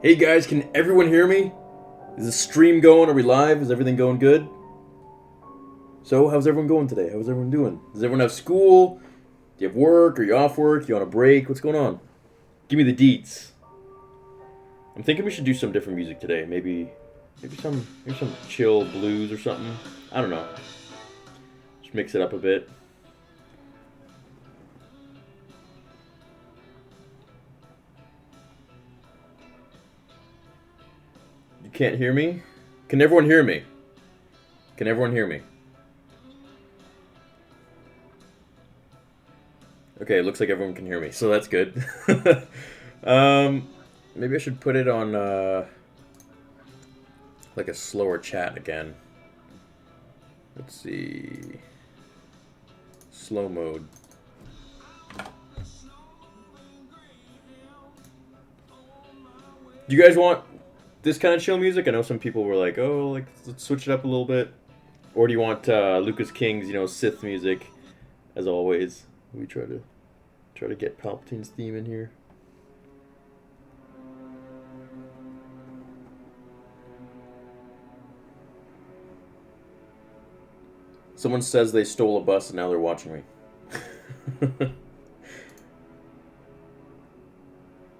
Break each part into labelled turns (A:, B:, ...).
A: Hey guys, can everyone hear me? Is the stream going? Are we live? Is everything going good? So, how's everyone going today? How's everyone doing? Does everyone have school? Do you have work? Are you off work? You on a break? What's going on? Give me the deets. I'm thinking we should do some different music today. Maybe some chill blues or something. I don't know. Just mix it up a bit. You can't hear me? Can everyone hear me? Can everyone hear me? Okay, it looks like everyone can hear me, so that's good. Maybe I should put it on like a slower chat again. Let's see. Slow mode. Do you guys want this kind of chill music? I know some people were like, "Oh, like let's switch it up a little bit." Or do you want Lucas King's, Sith music, as always? We try to get Palpatine's theme in here. Someone says they stole a bus and now they're watching me.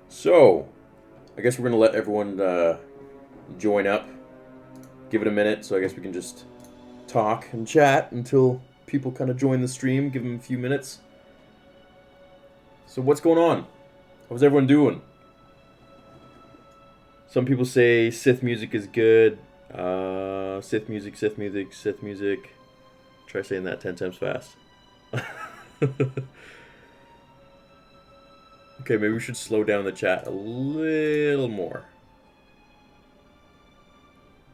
A: So, I guess we're gonna let everyone join up. Give it a minute, so I guess we can just talk and chat until people kind of join the stream. Give them a few minutes. So what's going on? How's everyone doing? Some people say Sith music is good. Sith music, Sith music, Sith music. Try saying that 10 times fast. Okay, maybe we should slow down the chat a little more.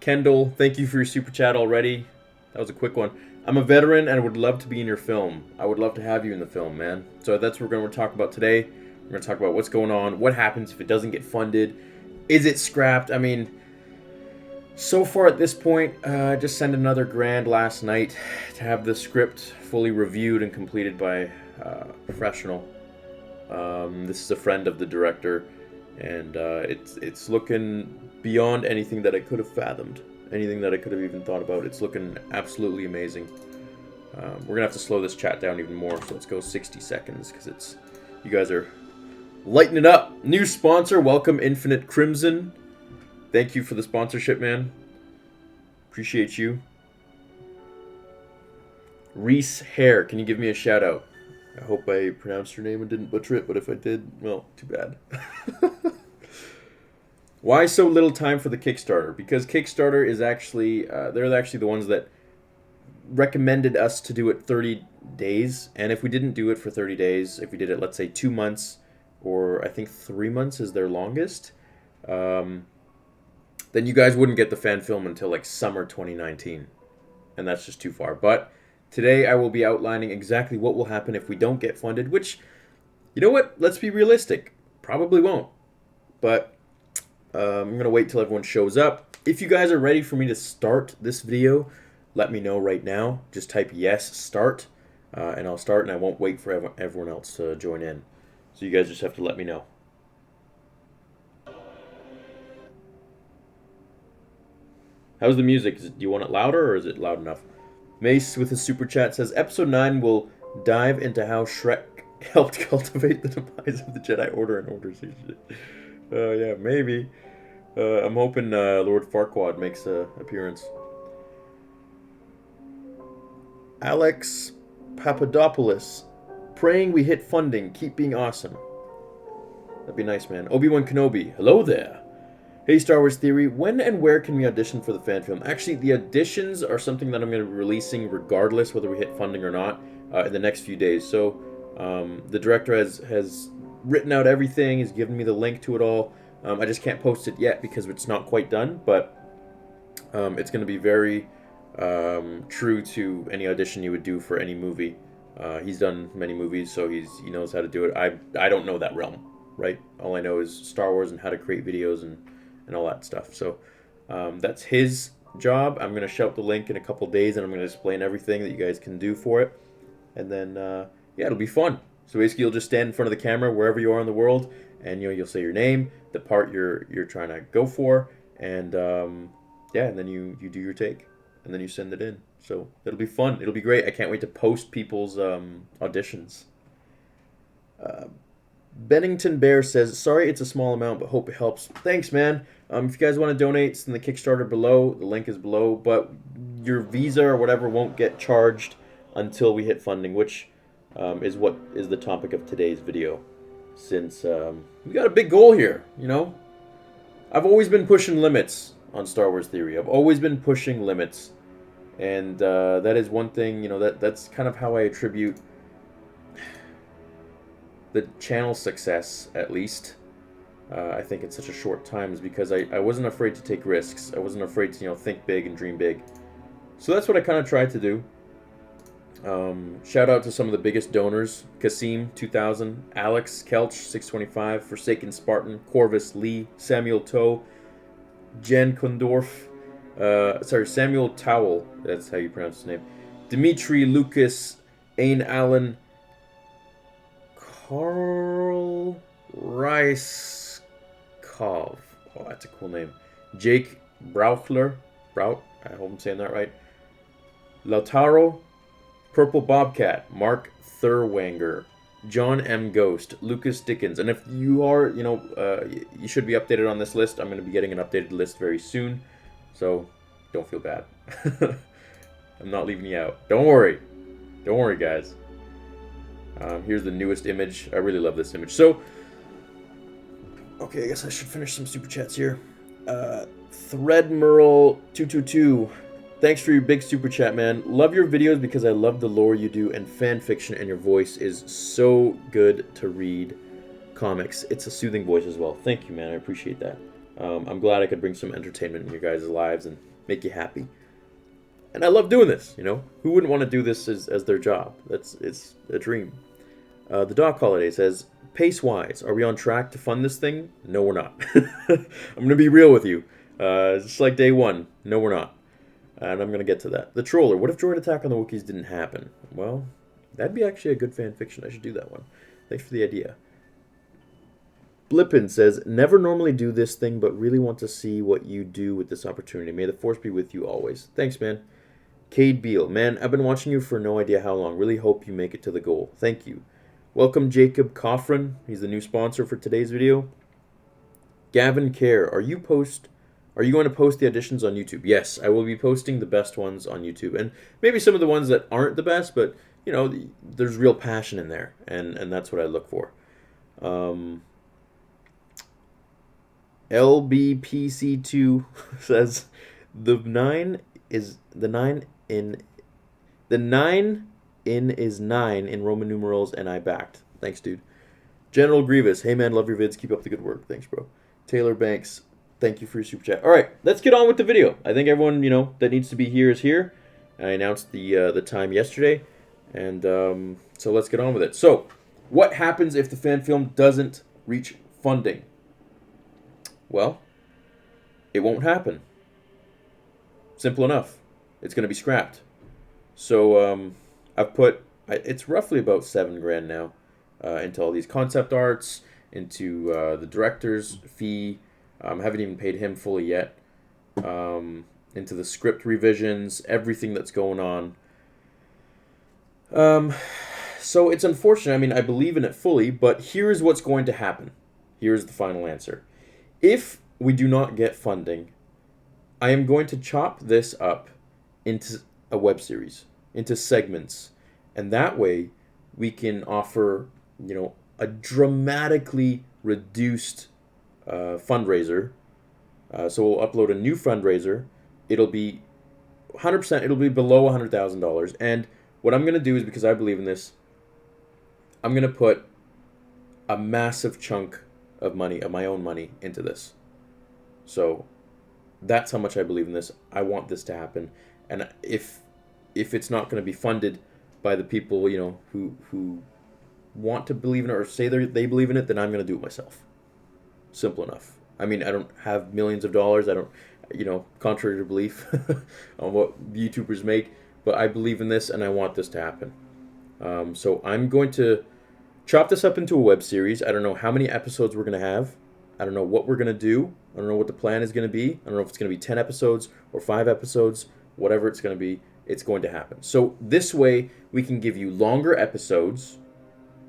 A: Kendall, thank you for your super chat already. That was a quick one. I'm a veteran and would love to be in your film. I would love to have you in the film, man. So that's what we're going to talk about today. We're going to talk about what's going on, what happens if it doesn't get funded. Is it scrapped? I mean, so far at this point, I just sent another grand last night to have the script fully reviewed and completed by a professional. This is a friend of the director, and it's looking beyond anything that I could have fathomed, anything that I could have even thought about. It's looking absolutely amazing. We're gonna have to slow this chat down even more, so let's go 60 seconds because you guys are lighting it up. New sponsor, welcome Infinite Crimson. Thank you for the sponsorship, man. Appreciate you. Reese Hare, can you give me a shout out? I hope I pronounced your name and didn't butcher it, but if I did, well, too bad. Why so little time for the Kickstarter? Because Kickstarter is actually, they're actually the ones that recommended us to do it 30 days. And if we didn't do it for 30 days, if we did it, let's say 2 months, or I think 3 months is their longest, then you guys wouldn't get the fan film until like summer 2019. And that's just too far. But today I will be outlining exactly what will happen if we don't get funded, which, you know what? Let's be realistic. Probably won't. But I'm going to wait till everyone shows up. If you guys are ready for me to start this video, let me know right now. Just type yes, start, and I'll start, and I won't wait for everyone else to join in. So you guys just have to let me know. How's the music? Do you want it louder, or is it loud enough? Mace with his super chat says, Episode 9 will dive into how Shrek helped cultivate the demise of the Jedi Order and Order 66. Yeah, maybe. I'm hoping Lord Farquaad makes an appearance. Alex Papadopoulos, praying we hit funding. Keep being awesome. That'd be nice, man. Obi-Wan Kenobi, hello there. Hey, Star Wars Theory, when and where can we audition for the fan film? Actually, the auditions are something that I'm going to be releasing regardless whether we hit funding or not in the next few days. So the director has written out everything, has given me the link to it all. I just can't post it yet because it's not quite done, but it's going to be very true to any audition you would do for any movie. He's done many movies, so he knows how to do it. I don't know that realm, right? All I know is Star Wars and how to create videos and all that stuff. So that's his job. I'm going to shout the link in a couple days, and I'm going to explain everything that you guys can do for it. And then, yeah, it'll be fun. So basically, you'll just stand in front of the camera wherever you are in the world, and you'll say your name, the part you're trying to go for, and yeah, and then you do your take, and then you send it in. So it'll be fun. It'll be great. I can't wait to post people's auditions. Bennington Bear says, "Sorry, it's a small amount, but hope it helps." Thanks, man. If you guys want to donate, send the Kickstarter below. The link is below, but your Visa or whatever won't get charged until we hit funding, which is what is the topic of today's video. Since we got a big goal here, I've always been pushing limits on Star Wars Theory. I've always been pushing limits, and that is one thing. That's kind of how I attribute the channel's success, at least. I think in such a short time, is because I wasn't afraid to take risks. I wasn't afraid to think big and dream big. So that's what I kind of tried to do. Shout out to some of the biggest donors: Kasim 2000, Alex Kelch 625, Forsaken Spartan, Corvus Lee, Samuel Toe, Jen Kondorf, Samuel Towell, that's how you pronounce his name, Dimitri Lucas, Ain Allen, Carl Reiskov, oh, that's a cool name, Jake Brauchler, I hope I'm saying that right, Lautaro, Purple Bobcat, Mark Thurwanger, John M. Ghost, Lucas Dickens. And if you are, you should be updated on this list. I'm going to be getting an updated list very soon. So don't feel bad. I'm not leaving you out. Don't worry. Don't worry, guys. Here's the newest image. I really love this image. So, okay, I guess I should finish some super chats here. Threadmerle222. Thanks for your big super chat, man. Love your videos because I love the lore you do and fan fiction, and your voice is so good to read comics. It's a soothing voice as well. Thank you, man. I appreciate that. I'm glad I could bring some entertainment in your guys' lives and make you happy. And I love doing this, Who wouldn't want to do this as their job? It's a dream. The Doc Holiday says, pace-wise, are we on track to fund this thing? No, we're not. I'm going to be real with you. Just like day one, no, we're not. And I'm going to get to that. The Troller, what if Droid Attack on the Wookiees didn't happen? Well, that'd be actually a good fan fiction. I should do that one. Thanks for the idea. Blippin says, never normally do this thing, but really want to see what you do with this opportunity. May the Force be with you always. Thanks, man. Cade Beal, man, I've been watching you for no idea how long. Really hope you make it to the goal. Thank you. Welcome, Jacob Coffrin. He's the new sponsor for today's video. Gavin Kerr, are you going to post the auditions on YouTube? Yes, I will be posting the best ones on YouTube. And maybe some of the ones that aren't the best, but, there's real passion in there. And that's what I look for. LBPC2 says, the 9 is 9 in Roman numerals, and I backed. Thanks, dude. General Grievous, hey, man, love your vids. Keep up the good work. Thanks, bro. Taylor Banks, thank you for your super chat. All right, let's get on with the video. I think everyone, that needs to be here is here. I announced the time yesterday, and so let's get on with it. So, what happens if the fan film doesn't reach funding? Well, it won't happen. Simple enough. It's going to be scrapped. So, I've put, it's roughly about $7,000 now into all these concept arts, into the director's fee. I haven't even paid him fully yet. Into the script revisions, everything that's going on. So it's unfortunate. I mean, I believe in it fully, but here's what's going to happen. Here's the final answer. If we do not get funding, I am going to chop this up into a web series, into segments. And that way we can offer, a dramatically reduced fundraiser. So we'll upload a new fundraiser. It'll be 100%, it'll be below $100,000. And what I'm going to do is, because I believe in this, I'm going to put a massive chunk of money, of my own money, into this. So that's how much I believe in this. I want this to happen. And if it's not going to be funded by the people, who want to believe in it or say they believe in it, then I'm going to do it myself. Simple enough. I mean, I don't have millions of dollars. I don't, contrary to belief on what YouTubers make, but I believe in this and I want this to happen. So I'm going to chop this up into a web series. I don't know how many episodes we're going to have. I don't know what we're going to do. I don't know what the plan is going to be. I don't know if it's going to be 10 episodes or 5 episodes, whatever it's going to be. It's going to happen. So this way, we can give you longer episodes.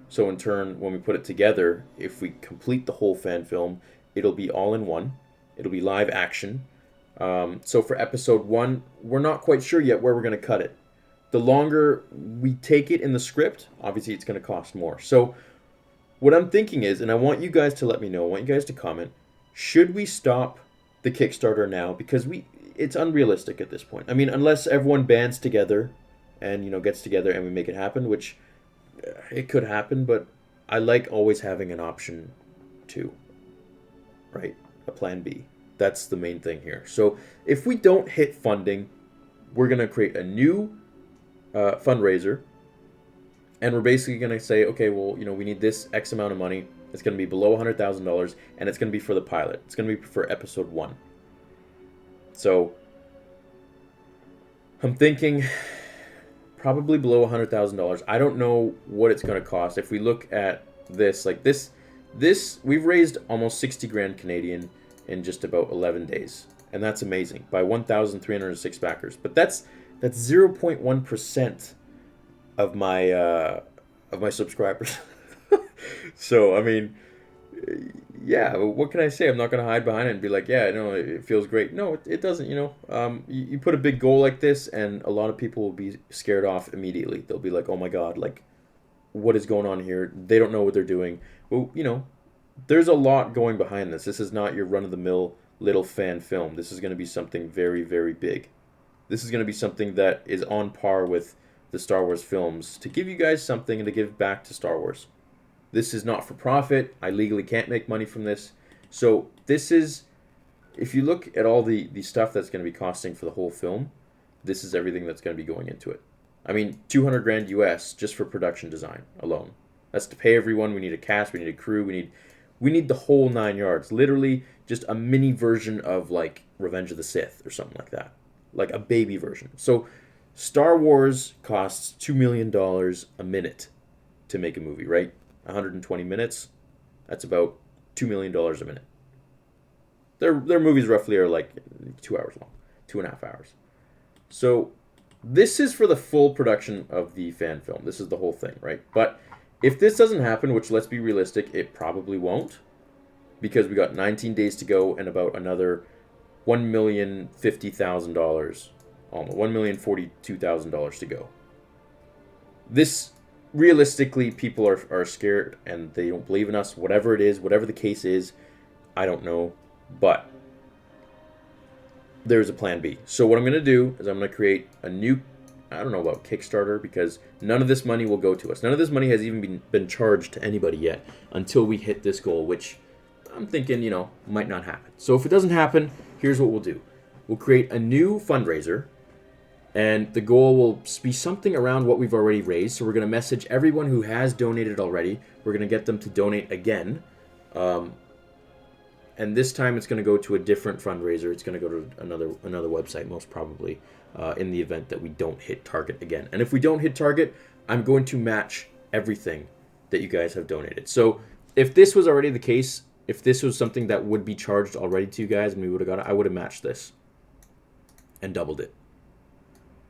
A: So in turn, when we put it together, if we complete the whole fan film, it'll be all in one. It'll be live action. So for episode 1, we're not quite sure yet where we're going to cut it. The longer we take it in the script, obviously it's going to cost more. So what I'm thinking is, and I want you guys to let me know, I want you guys to comment, should we stop the Kickstarter now? Because it's unrealistic at this point. I mean, unless everyone bands together and, gets together and we make it happen, which it could happen, but I like always having an option 2, right? A plan B. That's the main thing here. So if we don't hit funding, we're going to create a new fundraiser, and we're basically going to say, okay, well, we need this X amount of money. It's going to be below $100,000, and it's going to be for the pilot. It's going to be for episode 1. So I'm thinking probably below $100,000. I don't know what it's going to cost. If we look at this, like this, we've raised almost 60 grand Canadian in just about 11 days, and that's amazing by 1,306 backers. But that's 0.1% of my subscribers. So I mean, yeah, what can I say? I'm not going to hide behind it and be like, yeah, no, it feels great. No, it doesn't. You put a big goal like this, and a lot of people will be scared off immediately. They'll be like, oh my god, like, what is going on here? They don't know what they're doing. Well, there's a lot going behind this. This is not your run-of-the-mill little fan film. This is going to be something very, very big. This is going to be something that is on par with the Star Wars films, to give you guys something and to give back to Star Wars. This is not for profit. I legally can't make money from this. So this is, if you look at all the stuff that's going to be costing for the whole film, this is everything that's going to be going into it. I mean, 200 grand US just for production design alone. That's to pay everyone. We need a cast. We need a crew. We need the whole 9 yards. Literally just a mini version of like Revenge of the Sith or something like that. Like a baby version. So Star Wars costs $2 million a minute to make a movie, right? 120 minutes. That's about $2 million a minute. Their movies roughly are like 2 hours long. 2.5 hours. So this is for the full production of the fan film. This is the whole thing, right? But if this doesn't happen, which let's be realistic, it probably won't, because we got 19 days to go and about another $1,050,000, almost $1,042,000 to go. This, realistically, people are scared and they don't believe in us. Whatever it is, whatever the case is, I don't know, but there's a plan B. So what I'm going to do is I'm going to create a new, I don't know about Kickstarter, because none of this money will go to us. None of this money has even been charged to anybody yet until we hit this goal, which I'm thinking, might not happen. So if it doesn't happen, here's what we'll do. We'll create a new fundraiser, and the goal will be something around what we've already raised. So we're going to message everyone who has donated already. We're going to get them to donate again. And this time it's going to go to a different fundraiser. It's going to go to another website, most probably, in the event that we don't hit target again. And if we don't hit target, I'm going to match everything that you guys have donated. So if this was already the case, if this was something that would be charged already to you guys and we would have got it, I would have matched this and doubled it.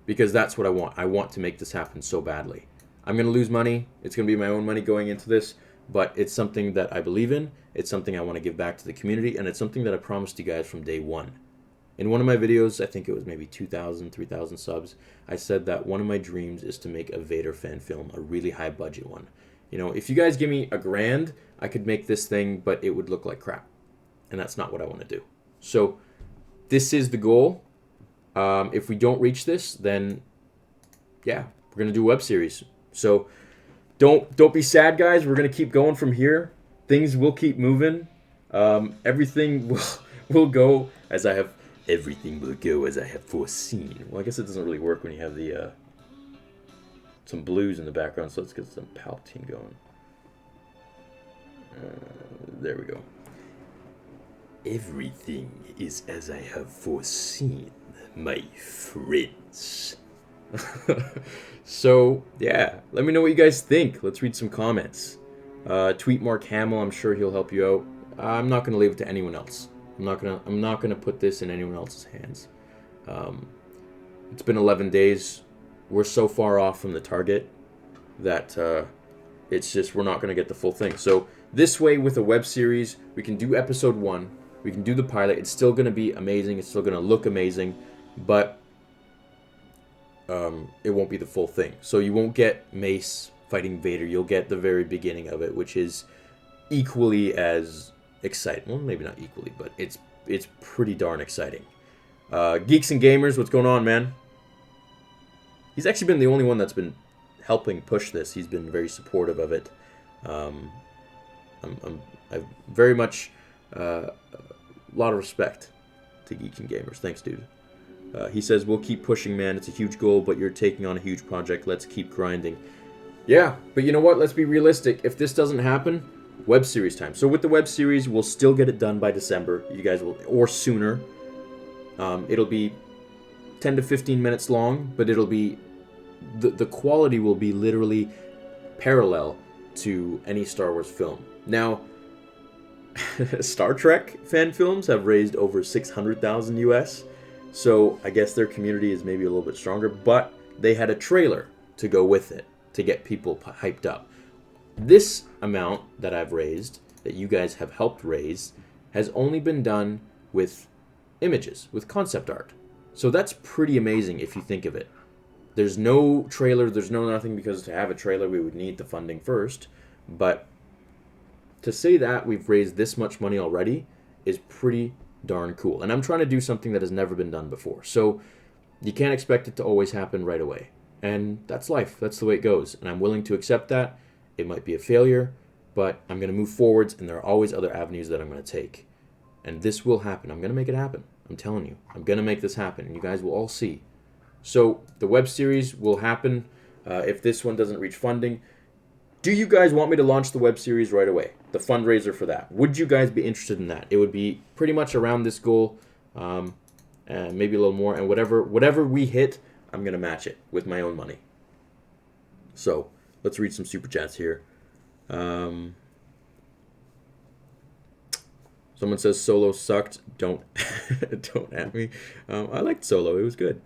A: Because that's what I want. I want to make this happen so badly. I'm going to lose money. It's going to be my own money going into this, but it's something that I believe in. It's something I want to give back to the community, and it's something that I promised you guys from day one. In one of my videos, I think it was maybe 2,000, 3,000 subs, I said that one of my dreams is to make a Vader fan film, a really high budget one. If you guys give me $1,000, I could make this thing, but it would look like crap. And that's not what I want to do. So this is the goal. If we don't reach this, then yeah, we're gonna do a web series. So don't be sad, guys. We're gonna keep going from here. Things will keep moving. Everything will go as I have. Everything will go as I have foreseen. Well, I guess it doesn't really work when you have the some blues in the background. So let's get some Palpatine going. There we go. Everything is as I have foreseen, my friends. So, yeah, let me know what you guys think. Let's read some comments. Tweet Mark Hamill. I'm sure he'll help you out. I'm not gonna leave it to anyone else. I'm not gonna put this in anyone else's hands. It's been 11 days. We're so far off from the target that it's just we're not gonna get the full thing. So this way, with a web series, we can do episode 1. We can do the pilot. It's still gonna be amazing. It's still gonna look amazing, but it won't be the full thing. So you won't get Mace fighting Vader. You'll get the very beginning of it, which is equally as exciting. Well, maybe not equally, but it's pretty darn exciting. Geeks and Gamers, what's going on, man? He's actually been the only one that's been helping push this. He's been very supportive of it. I very much a lot of respect to Geeks and Gamers. Thanks, dude. He says, we'll keep pushing, man. It's a huge goal, but you're taking on a huge project. Let's keep grinding. Yeah, but you know what? Let's be realistic. If this doesn't happen, web series time. So with the web series, we'll still get it done by December. You guys will, or sooner. It'll be 10 to 15 minutes long, but it'll be, the quality will be literally parallel to any Star Wars film. Now, Star Trek fan films have raised over 600,000 US, so I guess their community is maybe a little bit stronger, but they had a trailer to go with it to get people hyped up. This amount that I've raised, that you guys have helped raise, has only been done with images, with concept art. So that's pretty amazing if you think of it. There's no trailer, there's no nothing, because to have a trailer we would need the funding first. But to say that we've raised this much money already is pretty darn cool. And I'm trying to do something that has never been done before. So you can't expect it to always happen right away. And that's life. That's the way it goes. And I'm willing to accept that. It might be a failure, but I'm going to move forwards, and there are always other avenues that I'm going to take. And this will happen. I'm going to make it happen. I'm telling you. I'm going to make this happen, and you guys will all see. So the web series will happen if this one doesn't reach funding. Do you guys want me to launch the web series right away? The fundraiser for that. Would you guys be interested in that? It would be pretty much around this goal, and maybe a little more. And whatever we hit, I'm going to match it with my own money. So let's read some super chats here. Someone says Solo sucked. Don't at me. I liked Solo. It was good.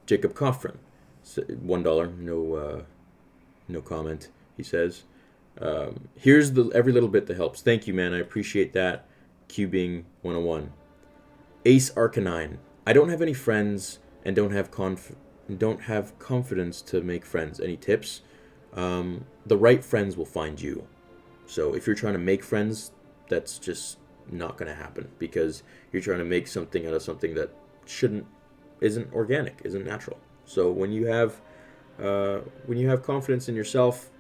A: Jacob Coffrin, $1. No comment. He says, here's every little bit that helps. Thank you, man. I appreciate that. Cubing 101. Ace Arcanine. I don't have any friends and don't have confidence to make friends. Any tips? The right friends will find you. So if you're trying to make friends, that's just not going to happen, because you're trying to make something out of something that isn't organic, isn't natural. So when you have confidence in yourself,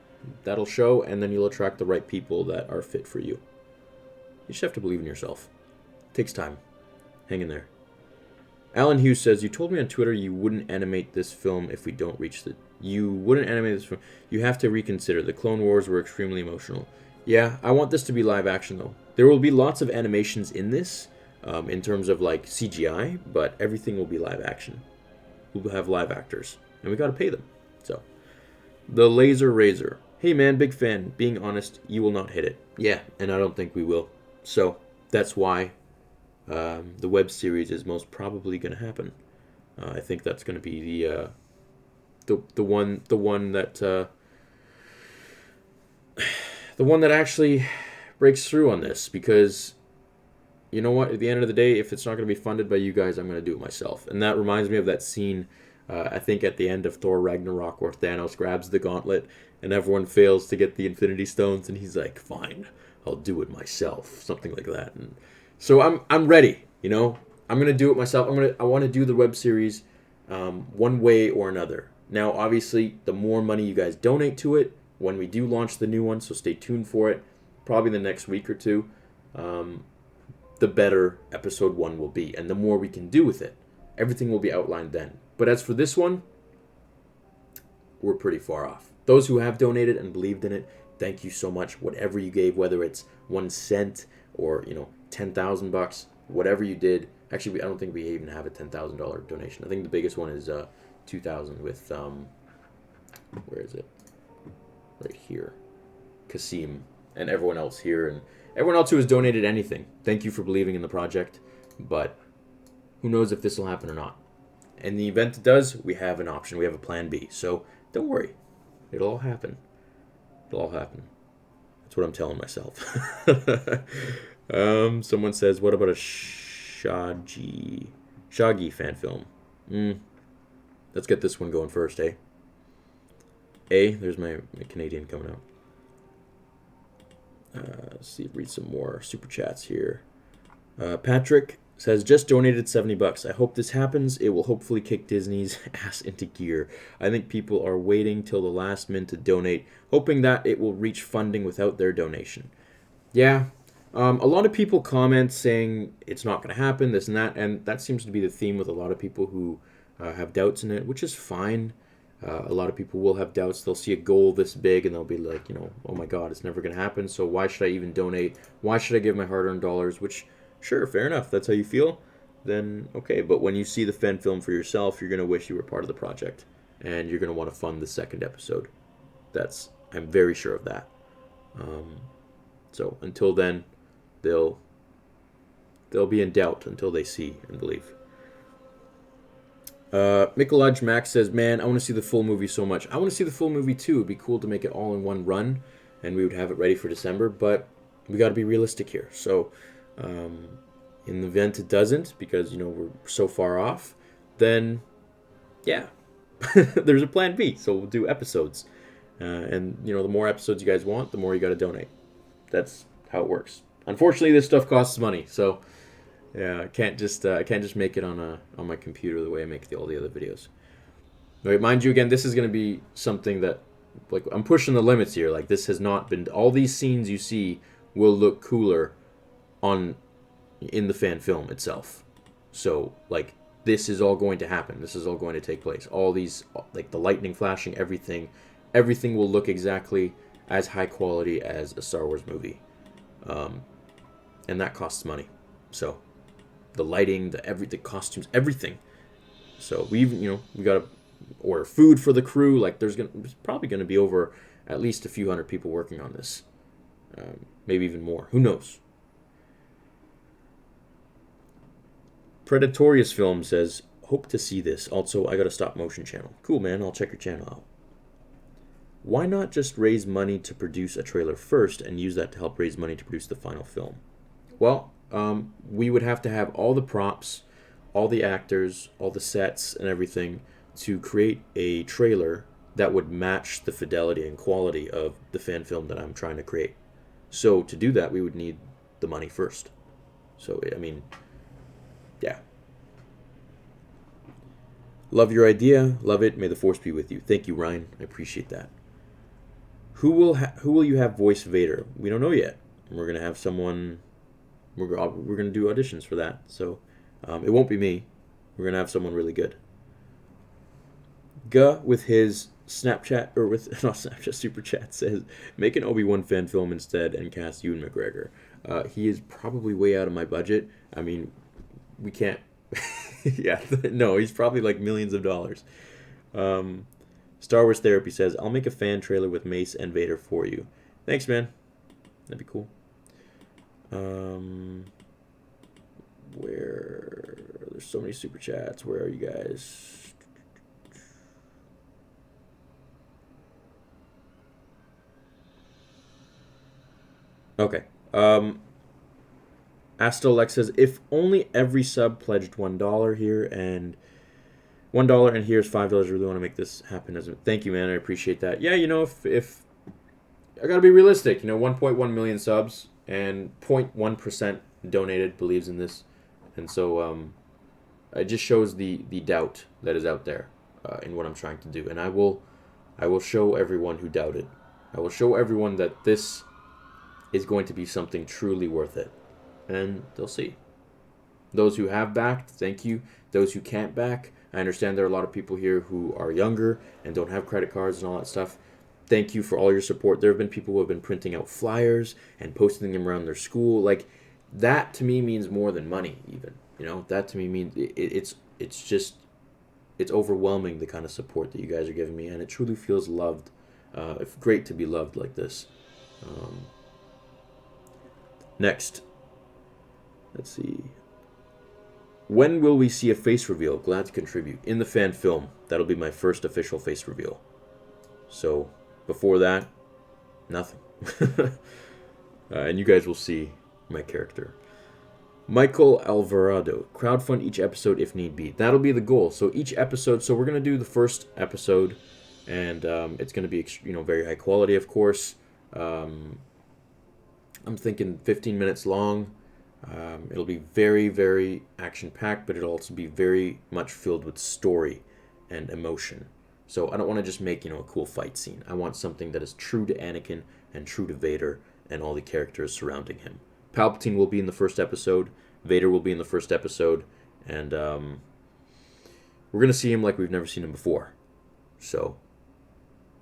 A: that'll show, and then you'll attract the right people that are fit for you. You just have to believe in yourself. It takes time. Hang in there. Alan Hughes says, you told me on Twitter you wouldn't animate this film if we don't reach the... You wouldn't animate this film. You have to reconsider. The Clone Wars were extremely emotional. Yeah, I want this to be live action, though. There will be lots of animations in this, in terms of, like, CGI, but everything will be live action. We'll have live actors, and we gotta pay them. So, the Laser Razor. Hey, man, big fan. Being honest, you will not hit it. Yeah, and I don't think we will. So, that's why the web series is most probably going to happen. I think that's going to be the one that actually breaks through on this, because you know what? At the end of the day, if it's not going to be funded by you guys, I'm going to do it myself. And that reminds me of that scene, I think at the end of Thor Ragnarok, where Thanos grabs the gauntlet and everyone fails to get the Infinity Stones, and he's like, "Fine, I'll do it myself," something like that. And so I'm ready. You know, I'm gonna do it myself. I want to do the web series, one way or another. Now, obviously, the more money you guys donate to it, when we do launch the new one, so stay tuned for it. Probably the next week or two, the better episode 1 will be, and the more we can do with it. Everything will be outlined then. But as for this one, we're pretty far off. Those who have donated and believed in it, thank you so much. Whatever you gave, whether it's 1 cent or $10,000, whatever you did. Actually, I don't think we even have a $10,000 donation. I think the biggest one is $2,000 with where is it? Right here. Kasim, and everyone else here, and everyone else who has donated anything. Thank you for believing in the project, but who knows if this will happen or not. In the event it does, we have an option. We have a plan B. So don't worry. It'll all happen. It'll all happen. That's what I'm telling myself. Someone says, what about a Shaggy fan film? Let's get this one going first, eh? There's my Canadian coming out. Let's see, read some more super chats here. Patrick says, just donated $70. I hope this happens. It will hopefully kick Disney's ass into gear. I think people are waiting till the last minute to donate, hoping that it will reach funding without their donation. Yeah, a lot of people comment saying it's not going to happen, this and that seems to be the theme with a lot of people who have doubts in it, which is fine. A lot of people will have doubts. They'll see a goal this big and they'll be like, oh my God, it's never going to happen, so why should I even donate? Why should I give my hard-earned dollars? Which, sure, fair enough. That's how you feel. Then, okay. But when you see the fan film for yourself, you're going to wish you were part of the project. And you're going to want to fund the second episode. I'm very sure of that. So until then, they'll be in doubt until they see and believe. Michelaj Max says, man, I want to see the full movie so much. I want to see the full movie too. It'd be cool to make it all in one run. And we would have it ready for December. But we got to be realistic here. So in the event it doesn't, because we're so far off, then yeah, there's a plan B. So we'll do episodes, and the more episodes you guys want, the more you got to donate. That's how it works. Unfortunately, this stuff costs money, so yeah, I can't just make it on my computer the way I make all the other videos. Right, mind you, again, this is going to be something that, like, I'm pushing the limits here. Like, this has not been, all these scenes you see will look cooler in the fan film itself. So, like, this is all going to happen. This is all going to take place. All these, like, the lightning flashing, everything will look exactly as high quality as a Star Wars movie. And that costs money. So, the lighting, the costumes, everything. So, we got to order food for the crew. Like, there's probably going to be over at least a few hundred people working on this. Maybe even more. Who knows? Predatorious Film says, hope to see this. Also, I got a stop motion channel. Cool, man. I'll check your channel out. Why not just raise money to produce a trailer first and use that to help raise money to produce the final film? Well, we would have to have all the props, all the actors, all the sets and everything to create a trailer that would match the fidelity and quality of the fan film that I'm trying to create. So to do that, we would need the money first. So, I mean, yeah. Love your idea. Love it. May the force be with you. Thank you, Ryan. I appreciate that. Who will you have voice Vader? We don't know yet. We're gonna have someone. We're gonna do auditions for that. So it won't be me. We're gonna have someone really good. Guh with his Snapchat or with not Snapchat super chat says, make an Obi-Wan fan film instead and cast Ewan McGregor. He is probably way out of my budget. I mean, we can't. Yeah, no, he's probably like millions of dollars. Star Wars Therapy says, I'll make a fan trailer with Mace and Vader for you. Thanks, man. That'd be cool. Where there's so many super chats. Where are you guys? Okay. Astolex says, if only every sub pledged $1 here and $1 and here's $5. I really want to make this happen. Thank you, man. I appreciate that. Yeah, if I gotta be realistic, 1.1 million subs and 0.1% donated believes in this, and so it just shows the doubt that is out there in what I'm trying to do, and I will show everyone who doubted. I will show everyone that this is going to be something truly worth it. And they'll see. Those who have backed, thank you. Those who can't back, I understand there are a lot of people here who are younger and don't have credit cards and all that stuff. Thank you for all your support. There have been people who have been printing out flyers and posting them around their school. Like, that to me means more than money, even. That to me means it's overwhelming, the kind of support that you guys are giving me, and it truly feels loved. It's great to be loved like this. Um, Next, let's see. When will we see a face reveal? Glad to contribute. In the fan film. That'll be my first official face reveal. So, before that, nothing. And you guys will see my character. Michael Alvarado. Crowdfund each episode if need be. That'll be the goal. So each episode, so we're going to do the first episode, and it's going to be, very high quality, of course. I'm thinking 15 minutes long. It'll be very, very action-packed, but it'll also be very much filled with story and emotion. So I don't want to just make, a cool fight scene. I want something that is true to Anakin and true to Vader and all the characters surrounding him. Palpatine will be in the first episode. Vader will be in the first episode. And we're going to see him like we've never seen him before. So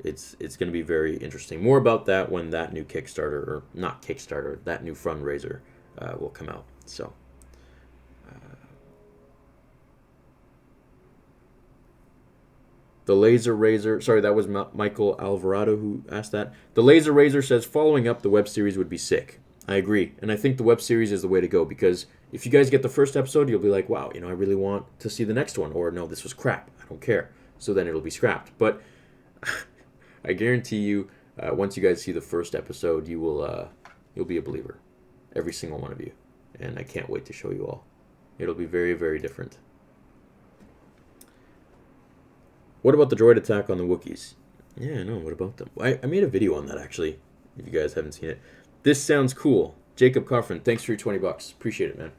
A: it's going to be very interesting. More about that when that new Kickstarter, or not Kickstarter, that new fundraiser will come out. So the Laser Razor, sorry, that was Michael Alvarado who asked that. The Laser Razor says, following up the web series would be sick. I agree. And I think the web series is the way to go, because if you guys get the first episode, you'll be like, wow, I really want to see the next one. Or, no, this was crap. I don't care. So then it'll be scrapped. But I guarantee you, once you guys see the first episode, you'll be a believer. Every single one of you. And I can't wait to show you all. It'll be very, very different. What about the droid attack on the Wookiees? Yeah, I know. What about them? I made a video on that, actually, if you guys haven't seen it. This sounds cool. Jacob Coffin, thanks for your $20. Appreciate it, man.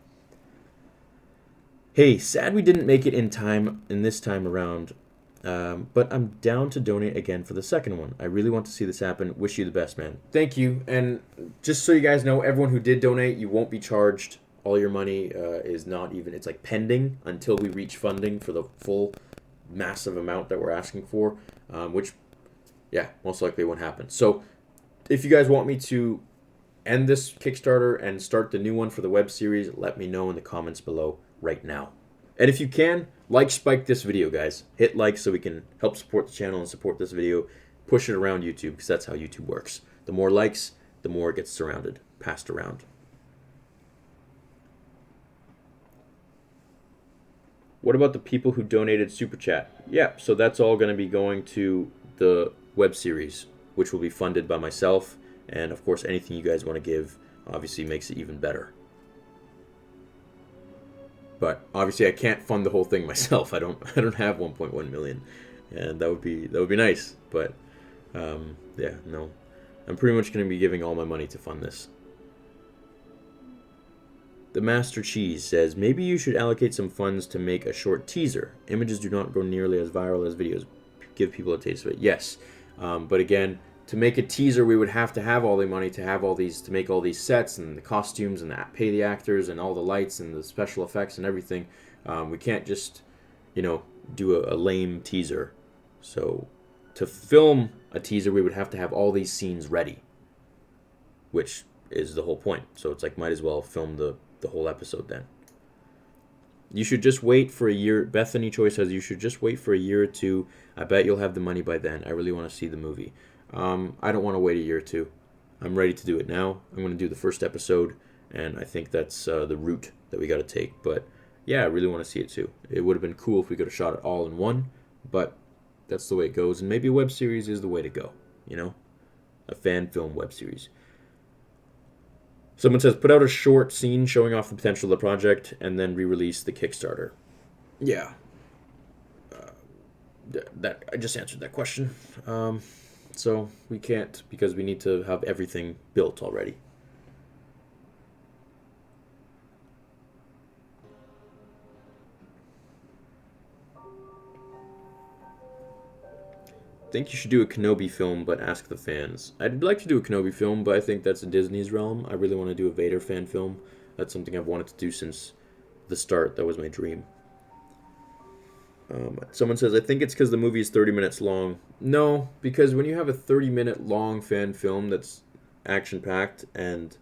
A: Hey, sad we didn't make it in time in this time around, but I'm down to donate again for the second one. I really want to see this happen. Wish you the best, man. Thank you. And just so you guys know, everyone who did donate, you won't be charged. All your money is not even, it's like pending until we reach funding for the full massive amount that we're asking for, which, yeah, most likely won't happen. So if you guys want me to end this Kickstarter and start the new one for the web series, let me know in the comments below right now. And if you can, spike this video, guys. Hit like so we can help support the channel and support this video. Push it around YouTube, because that's how YouTube works. The more likes, the more it gets passed around. What about the people who donated Super Chat? Yeah, so that's all going to be going to the web series, which will be funded by myself. And, of course, anything you guys want to give obviously makes it even better. But, obviously, I can't fund the whole thing myself. I don't have 1.1 million. And that would be nice. But, yeah, no. I'm pretty much going to be giving all my money to fund this. The Master Cheese says, maybe you should allocate some funds to make a short teaser. Images do not go nearly as viral as videos. Give people a taste of it. Yes. But again, to make a teaser, we would have to have all the money to make all these sets and the costumes and pay the actors and all the lights and the special effects and everything. We can't just, do a lame teaser. So to film a teaser, we would have to have all these scenes ready, which is the whole point. So it's like, might as well film the whole episode then. You should just wait for a year. Bethany Choi says you should just wait for a year or two. I bet you'll have the money by then. I really want to see the movie. I don't want to wait a year or two. I'm ready to do it now. I'm going to do the first episode, and I think that's the route that we got to take. But yeah, I really want to see it too. It would have been cool if we could have shot it all in one, but that's the way it goes. And maybe a web series is the way to go. A fan film web series. Someone says, put out a short scene showing off the potential of the project and then re-release the Kickstarter. Yeah. That I just answered that question. So we can't, because we need to have everything built already. I think you should do a Kenobi film, but ask the fans. I'd like to do a Kenobi film, but I think that's in Disney's realm. I really want to do a Vader fan film. That's something I've wanted to do since the start. That was my dream. Someone says, I think it's because the movie is 30 minutes long. No, because when you have a 30-minute long fan film that's action-packed, and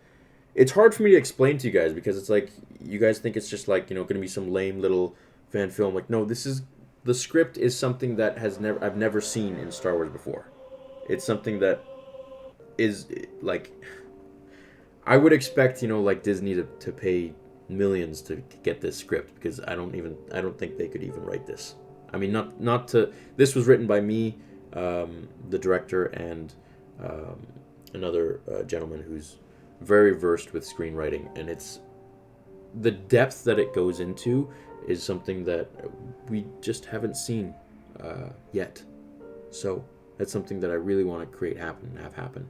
A: it's hard for me to explain to you guys, because it's like, you guys think it's just like, going to be some lame little fan film. Like, no, the script is something that I've never seen in Star Wars before. It's something that is like, I would expect, like Disney to pay millions to get this script, because I don't think they could even write this. I mean, not to. This was written by me, the director, and another gentleman who's very versed with screenwriting, and it's the depth that it goes into is something that we just haven't seen yet. So that's something that I really want to have happen.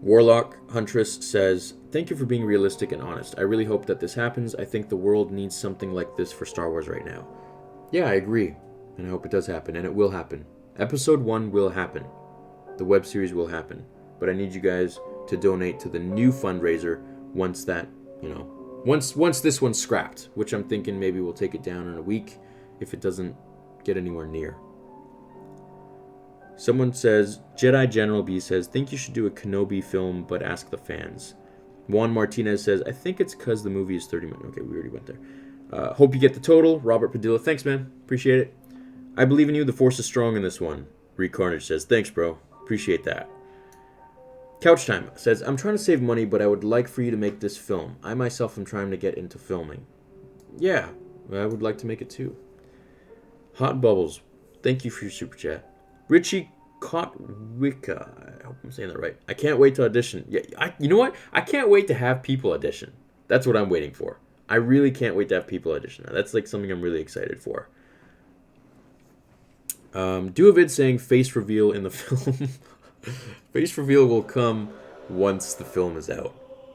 A: Warlock Huntress says, "Thank you for being realistic and honest. I really hope that this happens. I think the world needs something like this for Star Wars right now." Yeah, I agree. And I hope it does happen. And it will happen. Episode 1 will happen. The web series will happen. But I need you guys to donate to the new fundraiser once that, once this one's scrapped. Which I'm thinking maybe we'll take it down in a week if it doesn't get anywhere near. Someone says, Jedi General B says, "Think you should do a Kenobi film, but ask the fans." Juan Martinez says, "I think it's because the movie is 30 minutes. Okay, we already went there. Hope you get the total. Robert Padilla, thanks, man. Appreciate it. "I believe in you. The Force is strong in this one." Reed Carnage says, "Thanks, bro. Appreciate that." Couch Time says, "I'm trying to save money, but I would like for you to make this film. I myself am trying to get into filming." Yeah, I would like to make it too. Hot Bubbles, thank you for your super chat. Richie Kotwicka, I hope I'm saying that right. "I can't wait to audition." Yeah, you know what? I can't wait to have people audition. That's what I'm waiting for. I really can't wait to have people audition. That's like something I'm really excited for. Do a vid saying face reveal in the film. Face reveal will come once the film is out.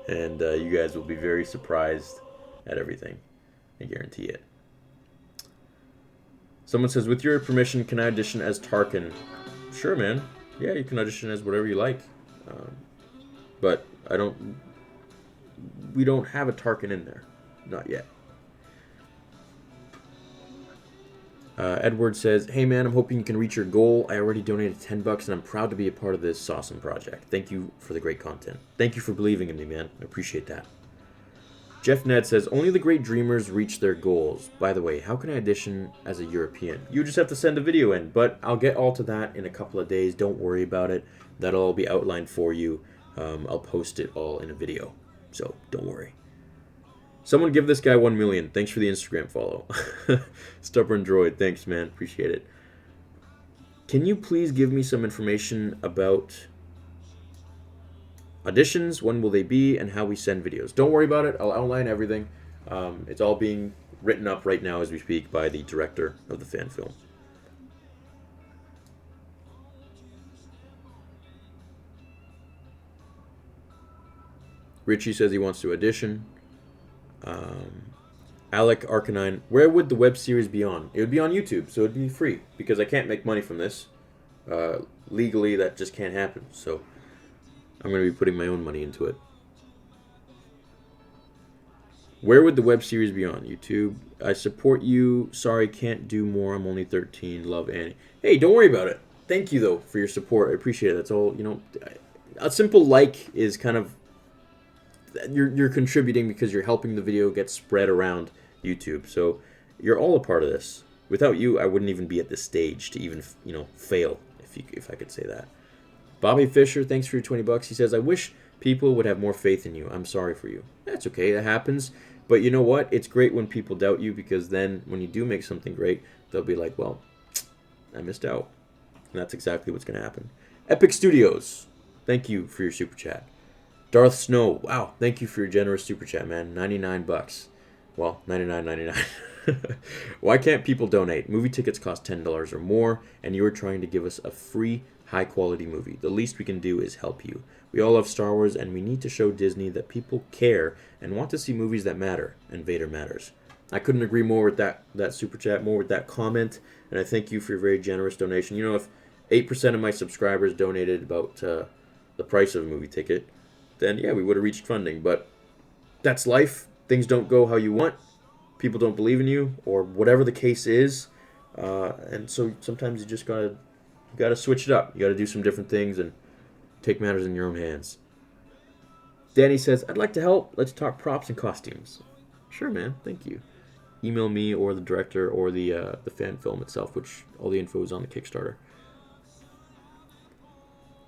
A: And you guys will be very surprised at everything. I guarantee it. Someone says, "With your permission, can I audition as Tarkin?" Sure, man. Yeah, you can audition as whatever you like. But we don't have a Tarkin in there. Not yet. Edward says, "Hey man, I'm hoping you can reach your goal. I already donated $10 and I'm proud to be a part of this awesome project. Thank you for the great content." Thank you for believing in me, man. I appreciate that. Jeff Ned says, "Only the great dreamers reach their goals. By the way, how can I audition as a European?" You just have to send a video in, but I'll get all to that in a couple of days. Don't worry about it. That'll all be outlined for you. I'll post it all in a video, so don't worry. Someone give this guy 1 million. Thanks for the Instagram follow. Stubborn Droid, thanks, man. Appreciate it. Can you please give me some information about auditions? When will they be? And how we send videos? Don't worry about it. I'll outline everything. It's all being written up right now as we speak by the director of the fan film. Richie says he wants to audition. Alec Arcanine, where would the web series be on? It would be on YouTube, so it'd be free, because I can't make money from this. Legally, that just can't happen, so I'm going to be putting my own money into it. Where would the web series be on? YouTube. I support you. Sorry, can't do more. I'm only 13. Love, Annie. Hey, don't worry about it. Thank you, though, for your support. I appreciate it. That's all, a simple like is kind of, you're contributing because you're helping the video get spread around YouTube. So you're all a part of this. Without you, I wouldn't even be at this stage to even, fail, if I could say that. Bobby Fisher, thanks for your $20. He says, "I wish people would have more faith in you. I'm sorry for you." That's okay. That happens. But you know what? It's great when people doubt you, because then when you do make something great, they'll be like, "Well, I missed out." And that's exactly what's going to happen. Epic Studios, thank you for your super chat. Darth Snow, wow, thank you for your generous super chat, man. $99. Well, $99.99. Why can't people donate? Movie tickets cost $10 or more, and you are trying to give us a free, high-quality movie. The least we can do is help you. We all love Star Wars, and we need to show Disney that people care and want to see movies that matter, and Vader matters. I couldn't agree more with that super chat, more with that comment, and I thank you for your very generous donation. If 8% of my subscribers donated about the price of a movie ticket, then yeah, we would have reached funding. But that's life. Things don't go how you want. People don't believe in you, or whatever the case is. And so sometimes you just gotta switch it up. You gotta do some different things and take matters in your own hands. Danny says, "I'd like to help. Let's talk props and costumes." Sure, man. Thank you. Email me or the director or the fan film itself, which all the info is on the Kickstarter.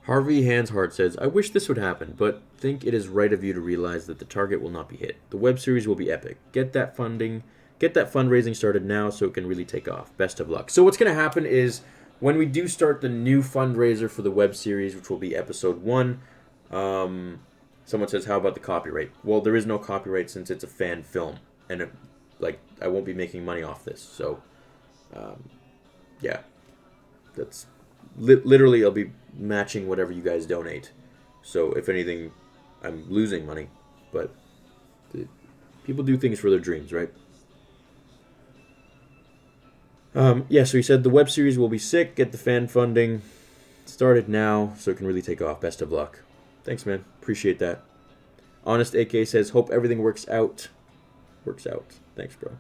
A: Harvey Hansheart says, I wish this would happen, but think it is right of you to realize that the target will not be hit. The web series will be epic. Get that fundraising started now so it can really take off. Best of luck. So what's going to happen is when we do start the new fundraiser for the web series, which will be episode 1, someone says, how about the copyright? Well, there is no copyright since it's a fan film, and I won't be making money off this. So, yeah, that's literally I'll be matching whatever you guys donate. So if anything, I'm losing money, but people do things for their dreams, right? Yeah, so he said the web series will be sick. Get the fan funding started now so it can really take off. Best of luck. Thanks, man. Appreciate that. Honest AK says, hope everything works out. Works out. Thanks, bro.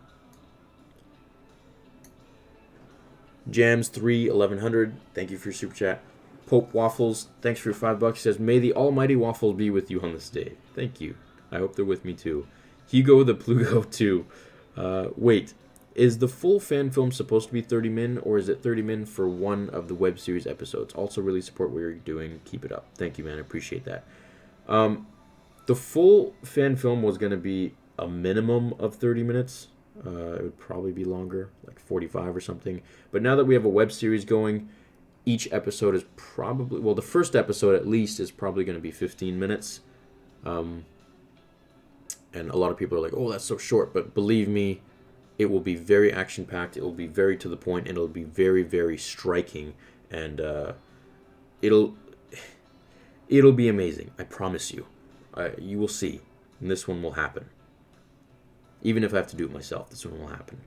A: Jams 3 1100. Thank you for your super chat. Pope Waffles, thanks for your $5. He says, may the almighty waffles be with you on this day. Thank you. I hope they're with me too. Hugo the Plugo too. Wait, is the full fan film supposed to be 30 min, or is it 30 min for one of the web series episodes? Also really support what you're doing. Keep it up. Thank you, man. I appreciate that. The full fan film was going to be a minimum of 30 minutes. It would probably be longer, like 45 or something. But now that we have a web series going, each episode is probably, well, the first episode at least is probably going to be 15 minutes. And a lot of people are like, oh, that's so short. But believe me, it will be very action-packed. It will be very to the point, and it'll be very, very striking. And it'll be amazing. I promise you. You will see. And this one will happen. Even if I have to do it myself, this one will happen.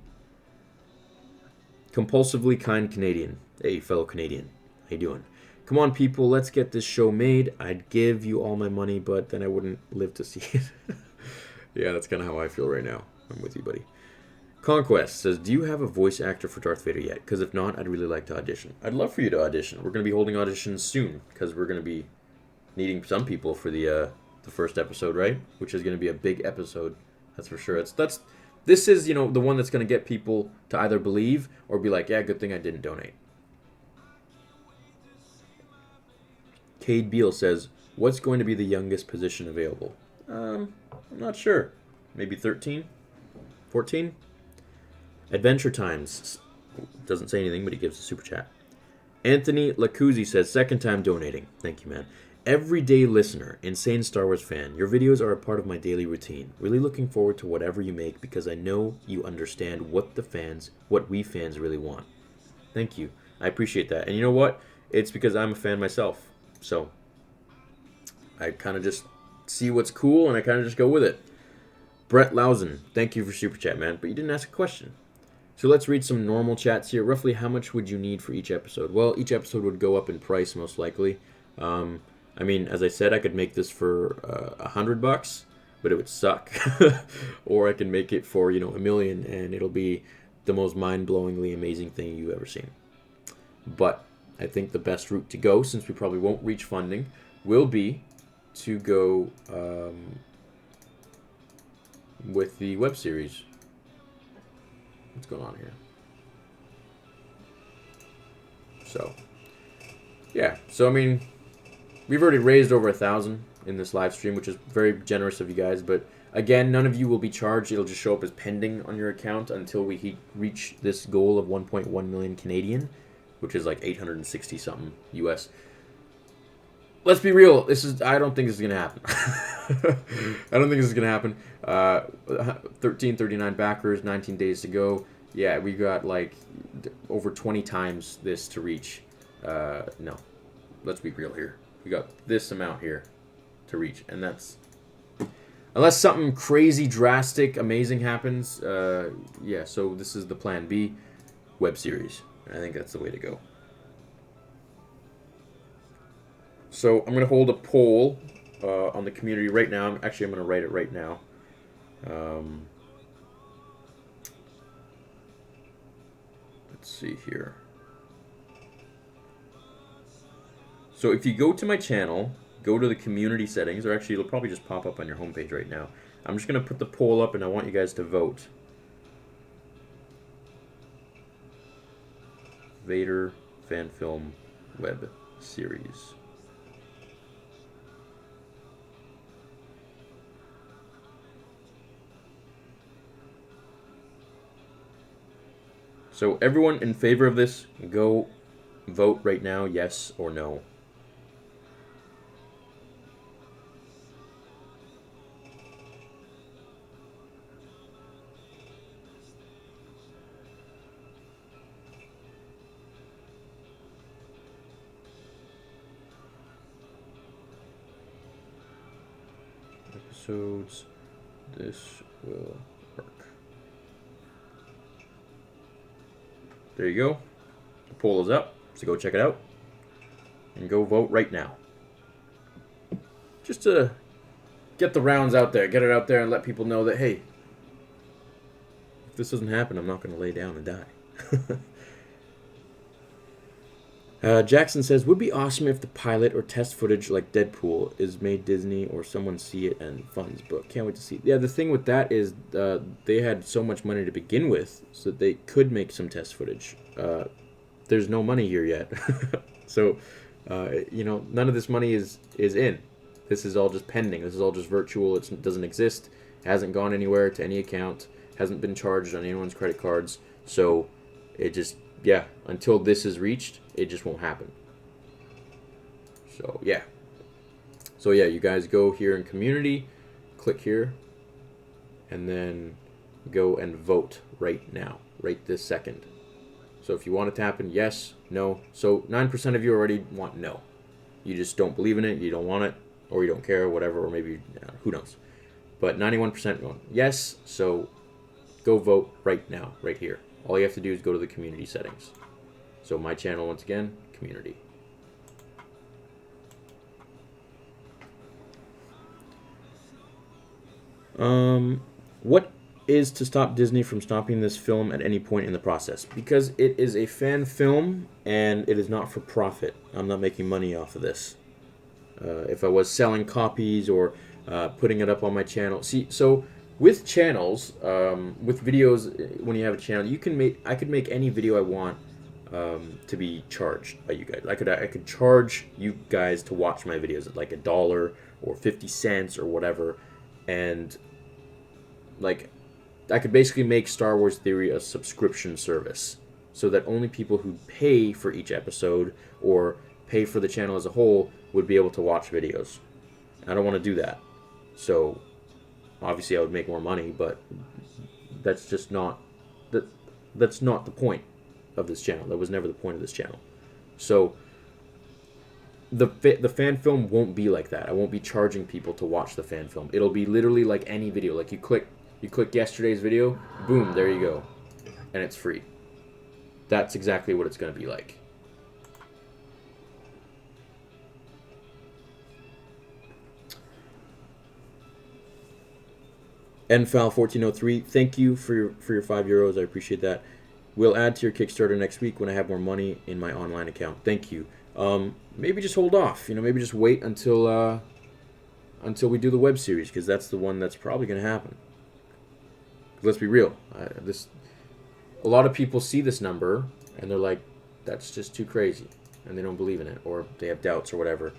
A: Compulsively Kind Canadian. Hey, fellow Canadian. How you doing? Come on, people. Let's get this show made. I'd give you all my money, but then I wouldn't live to see it. Yeah, that's kind of how I feel right now. I'm with you, buddy. Conquest says, do you have a voice actor for Darth Vader yet? Because if not, I'd really like to audition. I'd love for you to audition. We're going to be holding auditions soon, because we're going to be needing some people for the first episode, right? Which is going to be a big episode. That's for sure. This is, the one that's going to get people to either believe or be like, yeah, good thing I didn't donate. Cade Beal says, what's going to be the youngest position available? I'm not sure. Maybe 13? 14? Adventure Times doesn't say anything, but he gives a super chat. Anthony Lacuzzi says, second time donating. Thank you, man. Everyday listener, insane Star Wars fan. Your videos are a part of my daily routine. Really looking forward to whatever you make because I know you understand what we fans really want. Thank you. I appreciate that. And you know what? It's because I'm a fan myself. So I kind of just see what's cool and I kind of just go with it. Brett Lausen, thank you for super chat, man. But you didn't ask a question. So let's read some normal chats here. Roughly how much would you need for each episode? Well, each episode would go up in price most likely. I mean, as I said, I could make this for $100, but it would suck. Or I can make it for, $1 million, and it'll be the most mind-blowingly amazing thing you've ever seen. But I think the best route to go, since we probably won't reach funding, will be to go with the web series. What's going on here? So, yeah. So, I mean, we've already raised over 1,000 in this live stream, which is very generous of you guys. But again, none of you will be charged. It'll just show up as pending on your account until we reach this goal of 1.1 million Canadian, which is like 860 something US. Let's be real. I don't think this is gonna happen. I don't think this is gonna happen. 1339 backers, 19 days to go. Yeah, we got like over 20 times this to reach. No, let's be real here. We got this amount here to reach, and that's unless something crazy, drastic, amazing happens. Yeah, so this is the plan B, web series. I think that's the way to go. So I'm going to hold a poll on the community right now. I'm going to write it right now. Let's see here. So if you go to my channel, go to the community settings, or actually it'll probably just pop up on your homepage right now. I'm just going to put the poll up and I want you guys to vote. Vader fan film web series. So everyone in favor of this, go vote right now, yes or no. Episodes, this will work. There you go. The poll is up, so go check it out. And go vote right now. Just to get the rounds out there, get it out there and let people know that, hey, if this doesn't happen, I'm not going to lay down and die. Jackson says, would be awesome if the pilot or test footage like Deadpool is made Disney or someone see it and funds book. Can't wait to see it. Yeah, the thing with that is they had so much money to begin with so that they could make some test footage. There's no money here yet. So, none of this money is in. This is all just pending. This is all just virtual. It doesn't exist. It hasn't gone anywhere to any account. Hasn't been charged on anyone's credit cards. So, it just, until this is reached, it just won't happen. So, yeah. So, you guys go here in community, click here, and then go and vote right now, right this second. So, if you want it to happen, yes, no. So, 9% of you already want no. You just don't believe in it, you don't want it, or you don't care, whatever, or maybe, who knows. But 91% want yes, so go vote right now, right here. All you have to do is go to the community settings. So my channel, once again, community. What is to stop Disney from stopping this film at any point in the process? Because it is a fan film and it is not for profit. I'm not making money off of this. If I was selling copies or putting it up on my channel. See, so with channels, with videos, when you have a channel, I could make any video I want to be charged by you guys. I could charge you guys to watch my videos at like $1 or 50 cents or whatever, and like I could basically make Star Wars Theory a subscription service so that only people who pay for each episode or pay for the channel as a whole would be able to watch videos. I don't want to do that. So obviously I would make more money, but that's just not that's not the point of this channel. That was never the point of this channel. So the fan film won't be like that. I won't be charging people to watch the fan film. It'll be literally like any video. Like you click yesterday's video, boom, there you go. And it's free. That's exactly what it's going to be like. NFAL1403, thank you for your €5. I appreciate that. We'll add to your Kickstarter next week when I have more money in my online account. Thank you. Maybe just hold off. Maybe just wait until we do the web series, because that's the one that's probably going to happen. Let's be real. A lot of people see this number and they're like, that's just too crazy, and they don't believe in it, or they have doubts or whatever.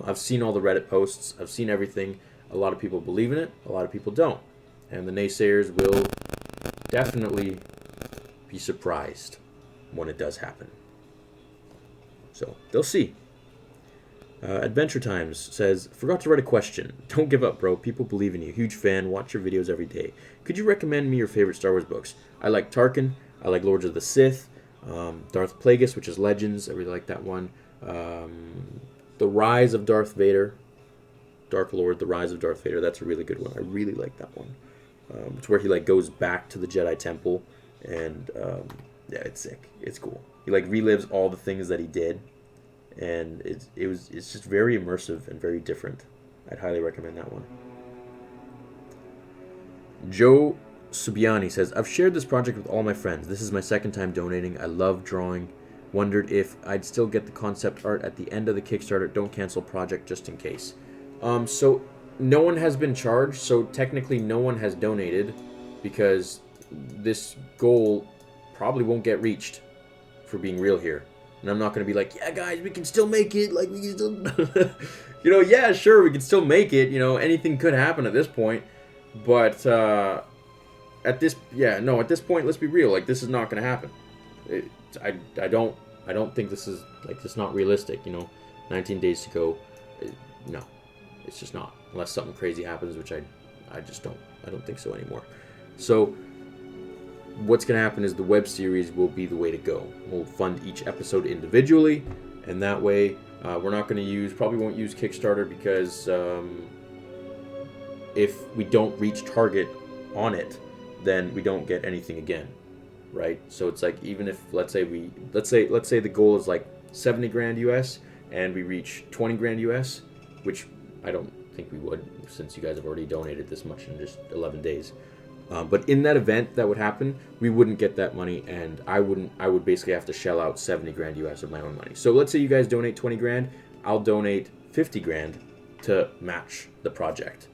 A: I've seen all the Reddit posts. I've seen everything. A lot of people believe in it. A lot of people don't. And the naysayers will definitely be surprised when it does happen. So, they'll see. Adventure Times says, forgot to write a question. Don't give up, bro. People believe in you. Huge fan. Watch your videos every day. Could you recommend me your favorite Star Wars books? I like Tarkin. I like Lords of the Sith. Darth Plagueis, which is Legends. I really like that one. The Rise of Darth Vader. Dark Lord, The Rise of Darth Vader. That's a really good one. I really like that one. It's where he goes back to the Jedi Temple, and it's sick. It's cool. He relives all the things that he did, and it's just very immersive and very different. I'd highly recommend that one. Joe Subiani says, I've shared this project with all my friends. This is my second time donating. I love drawing. Wondered if I'd still get the concept art at the end of the Kickstarter. Don't cancel project just in case. So no one has been charged, so technically no one has donated, because this goal probably won't get reached, for being real here. And I'm not going to be like, yeah, guys, we can still make it, we can still, yeah, sure, we can still make it, anything could happen at this point, but, at this point, let's be real, this is not going to happen. It, I don't think this is like it's not realistic. 19 days to go. No, it's just not. Unless something crazy happens, which I just don't. I don't think so anymore. So what's going to happen is the web series will be the way to go. We'll fund each episode individually, and that way we're not going to probably won't use Kickstarter because if we don't reach target on it, then we don't get anything again, right? So it's like even if let's say the goal is like 70 grand US and we reach 20 grand US, which I don't think we would since you guys have already donated this much in just 11 days. But in that event that would happen, we wouldn't get that money, and I would basically have to shell out 70 grand US of my own money. So let's say you guys donate 20 grand, I'll donate 50 grand to match the project.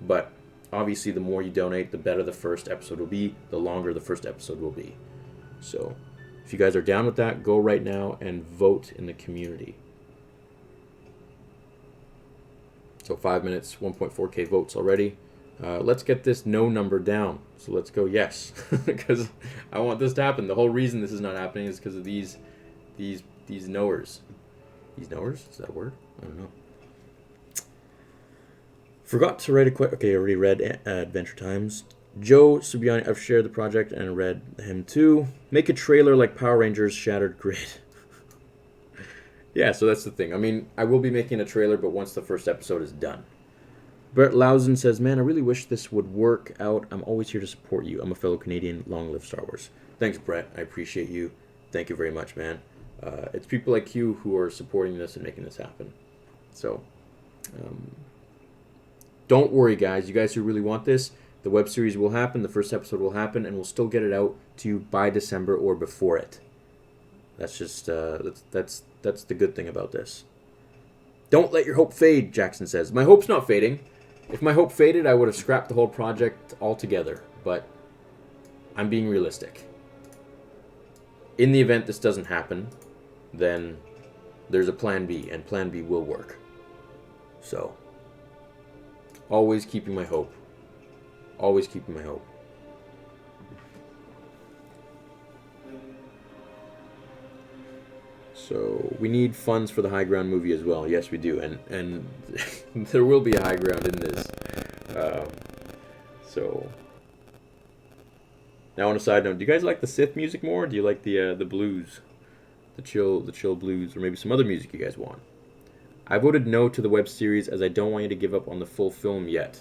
A: But obviously the more you donate, the better the first episode will be, the longer the first episode will be. So if you guys are down with that, go right now and vote in the community. So 5 minutes, 1.4K votes already. Let's get this no number down. So let's go yes, because I want this to happen. The whole reason this is not happening is because of these knowers. These knowers? Is that a word? I don't know. Forgot to write a quick. Okay, I already read Adventure Times. Joe Subiani, I've shared the project and read him too. Make a trailer like Power Rangers Shattered Grid. Yeah, so that's the thing. I mean, I will be making a trailer, but once the first episode is done. Brett Lausen says, man, I really wish this would work out. I'm always here to support you. I'm a fellow Canadian. Long live Star Wars. Thanks, Brett. I appreciate you. Thank you very much, man. It's people like you who are supporting this and making this happen. So, don't worry, guys. You guys who really want this, the web series will happen. The first episode will happen, and we'll still get it out to you by December or before it. That's just, that's the good thing about this. Don't let your hope fade, Jackson says. My hope's not fading. If my hope faded, I would have scrapped the whole project altogether, but I'm being realistic. In the event this doesn't happen, then there's a plan B, and plan B will work. So, always keeping my hope. Always keeping my hope. So we need funds for the High Ground movie as well. Yes, we do, and there will be a high ground in this. So now on a side note, do you guys like the Sith music more? Or do you like the blues, the chill blues, or maybe some other music you guys want? I voted no to the web series as I don't want you to give up on the full film yet.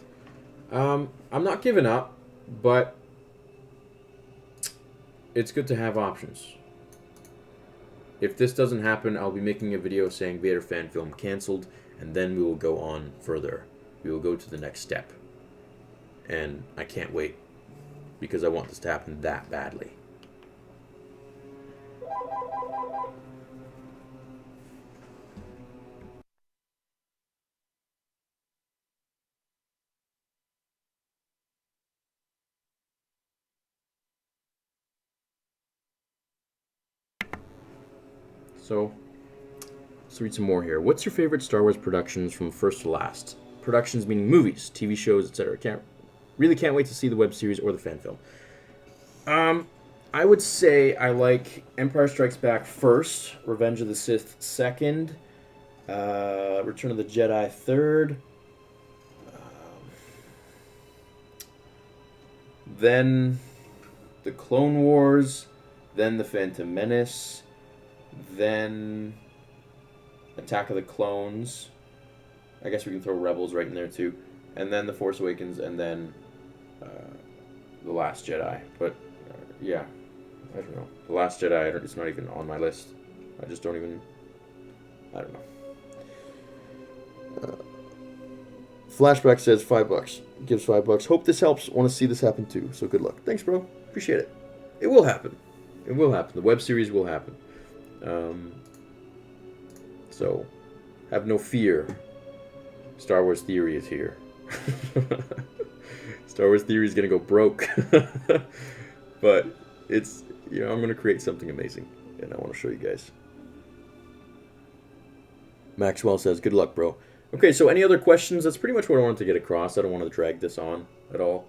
A: I'm not giving up, but it's good to have options. If this doesn't happen, I'll be making a video saying Vader fan film canceled, and then we will go on further. We will go to the next step. And I can't wait, because I want this to happen that badly. So, let's read some more here. What's your favorite Star Wars productions from first to last? Productions meaning movies, TV shows, etc. Can't wait to see the web series or the fan film. I would say I like Empire Strikes Back first, Revenge of the Sith second, Return of the Jedi third, then the Clone Wars, then the Phantom Menace, then Attack of the Clones. I guess we can throw Rebels right in there too. And then The Force Awakens, and then The Last Jedi. But, yeah, I don't know. The Last Jedi, it's not even on my list. I just don't even... I don't know. Flashback says $5. Gives $5. Hope this helps. Want to see this happen too. So good luck. Thanks, bro. Appreciate it. It will happen. It will happen. The web series will happen. So, have no fear. Star Wars Theory is here. Star Wars Theory is going to go broke. But it's, I'm going to create something amazing. And I want to show you guys. Maxwell says, good luck, bro. Okay, so any other questions? That's pretty much what I wanted to get across. I don't want to drag this on at all.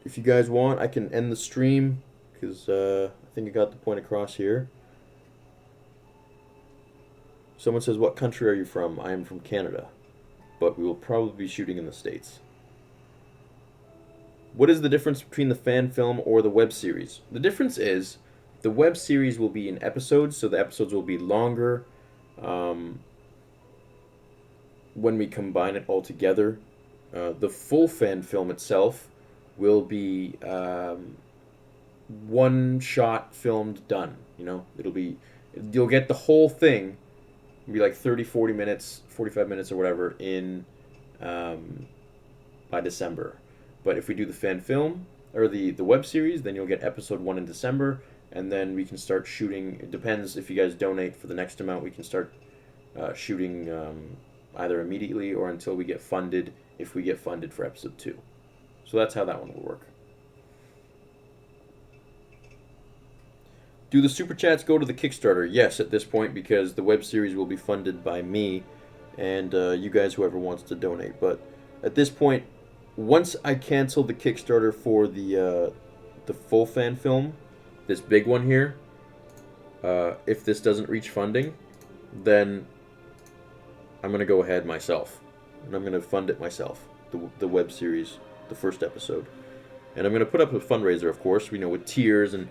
A: If you guys want, I can end the stream, because I think I got the point across here. Someone says, "What country are you from?" I am from Canada, but we will probably be shooting in the States. What is the difference between the fan film or the web series? The difference is the web series will be in episodes, so the episodes will be longer um, when we combine it all together. The full fan film itself will be one shot filmed done. It'll be, you'll get the whole thing. It'll be like 30, 40 minutes, 45 minutes or whatever in by December. But if we do the fan film or the web series, then you'll get episode 1 in December, and then we can start shooting. It depends if you guys donate for the next amount. We can start shooting either immediately or until we get funded, if we get funded for episode 2. So that's how that one will work. Do the super chats go to the Kickstarter? Yes, at this point, because the web series will be funded by me and you guys, whoever wants to donate. But at this point, once I cancel the Kickstarter for the full fan film, this big one here, if this doesn't reach funding, then I'm going to go ahead myself. And I'm going to fund it myself, the web series, the first episode. And I'm going to put up a fundraiser, of course, with tiers and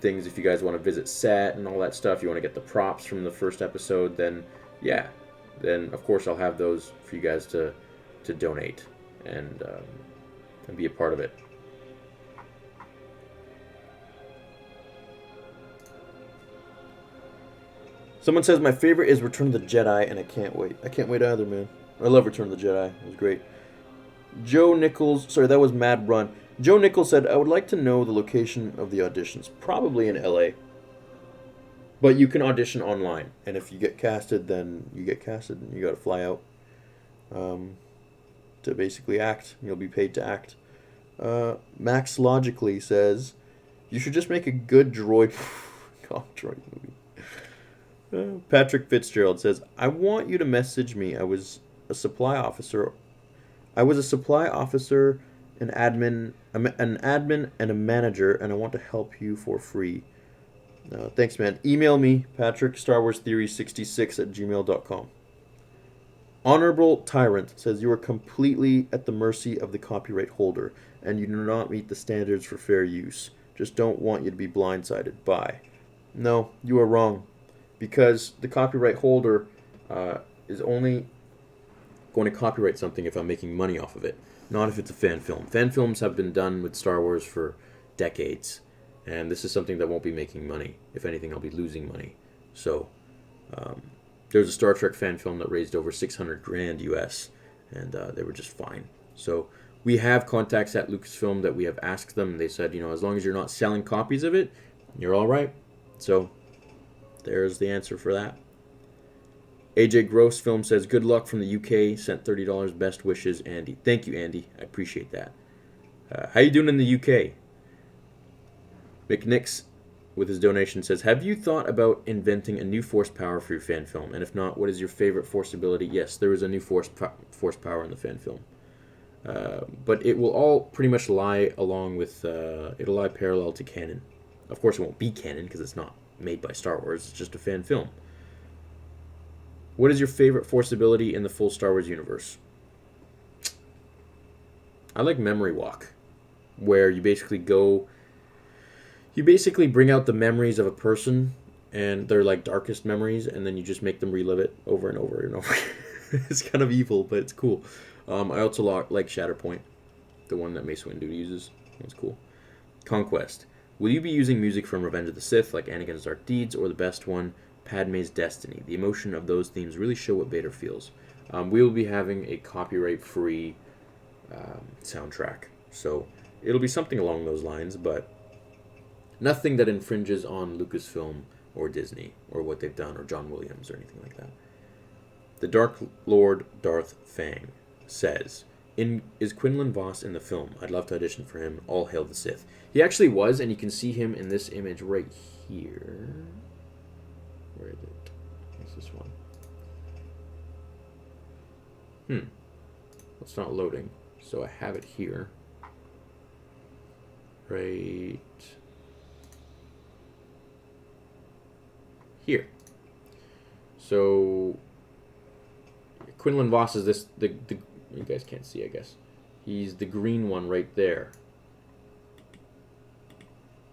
A: things. If you guys want to visit set and all that stuff, you want to get the props from the first episode, then yeah. Then, of course, I'll have those for you guys to donate and be a part of it. Someone says, my favorite is Return of the Jedi, and I can't wait. I can't wait either, man. I love Return of the Jedi. It was great. Joe Nichols, sorry, that was Mad Run. Joe Nichols said, I would like to know the location of the auditions. Probably in LA. But you can audition online. And if you get casted, then you get casted and you got to fly out to basically act. You'll be paid to act. Max Logically says, you should just make a good droid movie. Patrick Fitzgerald says, I want you to message me. I was a supply officer, an admin, and a manager, and I want to help you for free. Thanks, man. Email me, Patrick, StarWarsTheory66@gmail.com. Honorable Tyrant says, you are completely at the mercy of the copyright holder, and you do not meet the standards for fair use. Just don't want you to be blindsided. Bye. No, you are wrong. Because the copyright holder is only going to copyright something if I'm making money off of it, not if it's a fan film. Fan films have been done with Star Wars for decades, and this is something that won't be making money. If anything, I'll be losing money. So there's a Star Trek fan film that raised over $600,000 US, and they were just fine. So we have contacts at Lucasfilm that we have asked them, and they said, as long as you're not selling copies of it, you're all right. So there's the answer for that. AJ Gross Film says, good luck from the UK. Sent $30. Best wishes, Andy. Thank you, Andy. I appreciate that. How you doing in the UK? McNix, with his donation, says, have you thought about inventing a new force power for your fan film? And if not, what is your favorite force ability? Yes, there is a new force power in the fan film. But it will all pretty much lie along with, it'll lie parallel to canon. Of course, it won't be canon because it's not made by Star Wars. It's just a fan film. What is your favorite force ability in the full Star Wars universe? I like Memory Walk, where you basically bring out the memories of a person, and they're like darkest memories, and then you just make them relive it over and over and over. It's kind of evil, but it's cool. I also like Shatterpoint, the one that Mace Windu uses. That's cool. Conquest. Will you be using music from Revenge of the Sith, like Anakin's Dark Deeds, or the best one, Padme's Destiny? The emotion of those themes really show what Vader feels. We will be having a copyright-free soundtrack, so it'll be something along those lines, but nothing that infringes on Lucasfilm or Disney, or what they've done, or John Williams, or anything like that. The Dark Lord Darth Fang says, is Quinlan Voss in the film? I'd love to audition for him. All hail the Sith. He actually was, and you can see him in this image right here. Where is it? What's this one? It's not loading. So I have it here. Right here. So Quinlan Voss is this the you guys can't see, I guess. He's the green one right there.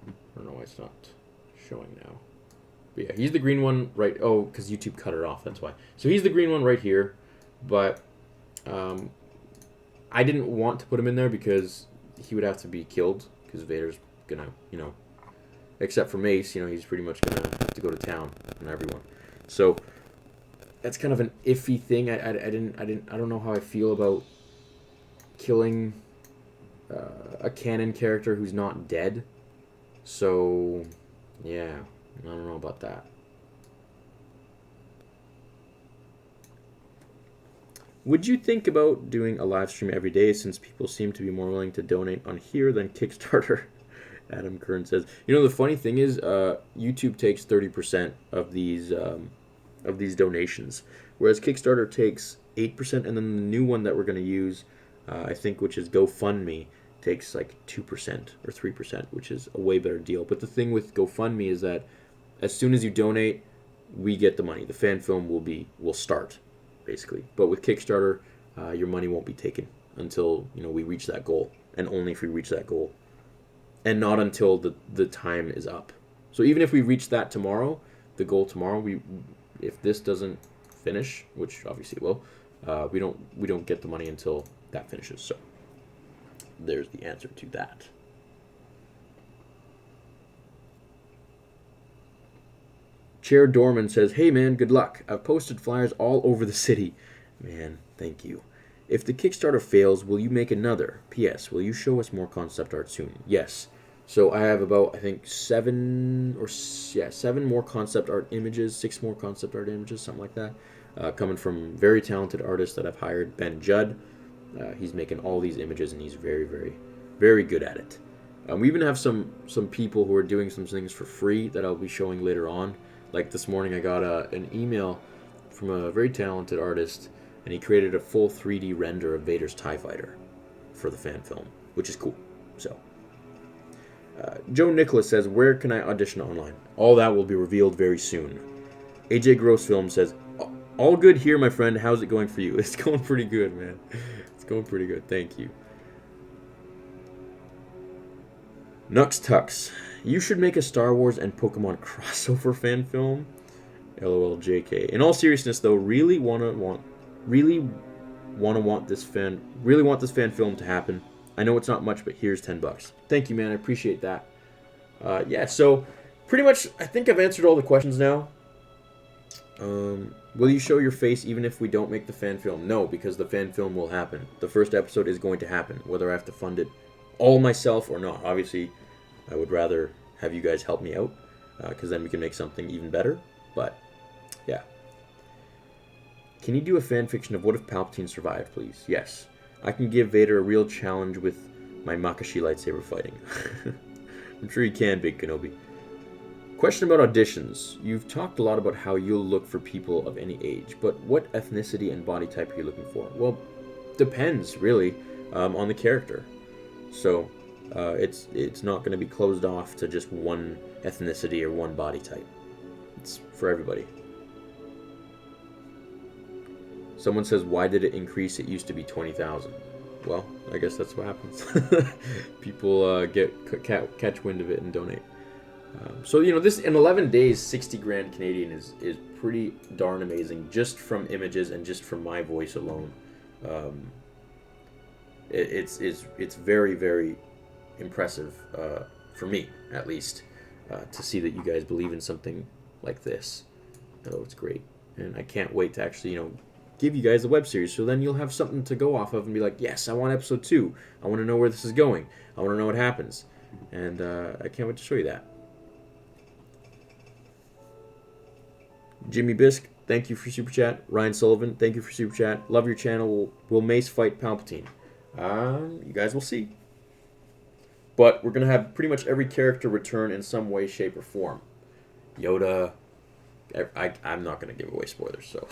A: I don't know why it's not showing now. But yeah, he's the green one right. Oh, because YouTube cut it off. That's why. So he's the green one right here. But I didn't want to put him in there because he would have to be killed. Because Vader's gonna, you know, except for Mace, you know, he's pretty much gonna have to go to town on everyone. So that's kind of an iffy thing. I don't know how I feel about killing a canon character who's not dead. So yeah, I don't know about that. Would you think about doing a live stream every day, since people seem to be more willing to donate on here than Kickstarter? Adam Kern says. You know, the funny thing is, YouTube takes 30% of these donations, whereas Kickstarter takes 8%, and then the new one that we're going to use, I think, which is GoFundMe, takes like 2% or 3%, which is a way better deal. But the thing with GoFundMe is that as soon as you donate, we get the money. The fan film will start, basically. But with Kickstarter, your money won't be taken until, you know, we reach that goal, and only if we reach that goal, and not until the time is up. So even if we reach that tomorrow, the goal tomorrow, if this doesn't finish, which obviously it will, we don't get the money until that finishes. So there's the answer to that. Chair Dorman says, "Hey man, good luck. I've posted flyers all over the city." Man, thank you. If the Kickstarter fails, will you make another? P.S. Will you show us more concept art soon? Yes. So I have about, I think, 7 more concept art images, 6 more concept art images, something like that, coming from very talented artists that I've hired. Ben Judd, he's making all these images, and he's very, very, very good at it. We even have some people who are doing some things for free that I'll be showing later on. Like this morning, I got an email from a very talented artist, and he created a full 3D render of Vader's TIE Fighter for the fan film, which is cool. So, Joe Nicholas says, "Where can I audition online?" All that will be revealed very soon. AJ Gross Film says, "All good here, my friend. How's it going for you?" It's going pretty good, man. It's going pretty good. Thank you. Nux Tux, you should make a Star Wars and Pokemon crossover fan film. LOL JK. In all seriousness, though, really want this fan film to happen. I know it's not much, but here's $10. Thank you, man. I appreciate that. Yeah, so pretty much, I think I've answered all the questions now. Will you show your face even if we don't make the fan film? No, because the fan film will happen. The first episode is going to happen, whether I have to fund it all myself or not. Obviously, I would rather have you guys help me out, because then we can make something even better. But, yeah. Can you do a fan fiction of what if Palpatine survived, please? Yes. I can give Vader a real challenge with my Makashi lightsaber fighting. I'm sure you can, Big Kenobi. Question about auditions. You've talked a lot about how you'll look for people of any age, but what ethnicity and body type are you looking for? Well, depends, really, on the character. So, it's not going to be closed off to just one ethnicity or one body type. It's for everybody. Someone says, why did it increase? It used to be 20,000. Well, I guess that's what happens. People catch wind of it and donate. So, you know, this in 11 days, 60 grand Canadian is pretty darn amazing, just from images and just from my voice alone. It's very, very impressive, for me, at least, to see that you guys believe in something like this. Oh, it's great. And I can't wait to actually, you know, give you guys a web series, so then you'll have something to go off of and be like, yes, I want episode 2. I want to know where this is going. I want to know what happens. And I can't wait to show you that. Jimmy Bisk, thank you for Super Chat. Ryan Sullivan, thank you for Super Chat. Love your channel. Will Mace fight Palpatine? You guys will see. But we're going to have pretty much every character return in some way, shape, or form. Yoda. I'm not going to give away spoilers, so...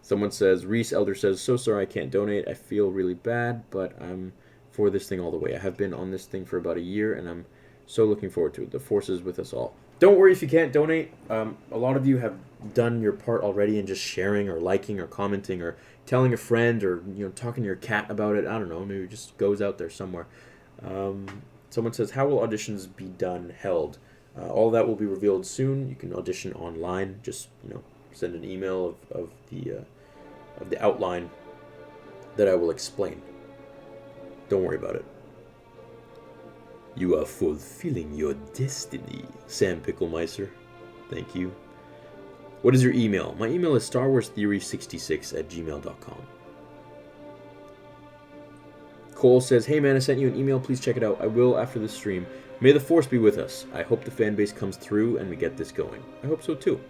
A: Someone says, Reese Elder says, so sorry I can't donate. I feel really bad, but I'm for this thing all the way. I have been on this thing for about a year, and I'm so looking forward to it. The Force is with us all. Don't worry if you can't donate. A lot of you have done your part already in just sharing or liking or commenting or telling a friend or talking to your cat about it. I don't know. Maybe it just goes out there somewhere. Someone says, "How will auditions be done held?" All that will be revealed soon. You can audition online. Just send an email of the outline that I will explain. Don't worry about it. You are fulfilling your destiny, Sam Picklemeister. Thank you. What is your email? My email is starwarstheory66@gmail.com. Cole says, "Hey man, I sent you an email. Please check it out. I will after this stream. May the force be with us. I hope the fan base comes through and we get this going." I hope so too.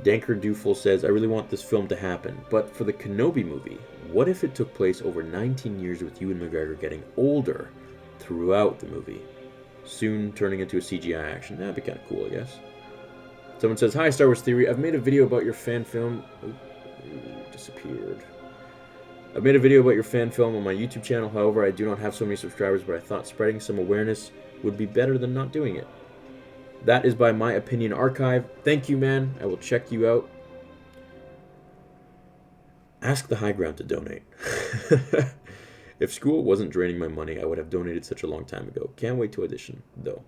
A: Danker Dufel says, "I really want this film to happen, but for the Kenobi movie, what if it took place over 19 years with Ewan McGregor getting older throughout the movie, soon turning into a CGI action? That'd be kind of cool, I guess." Someone says, "Hi, Star Wars Theory. I've made a video about your fan film." Disappeared. "I've made a video about your fan film on my YouTube channel. However, I do not have so many subscribers, but I thought spreading some awareness would be better than not doing it. That is by My Opinion Archive." Thank you, man. I will check you out. Ask the high ground to donate. If school wasn't draining my money, I would have donated such a long time ago. Can't wait to audition, though.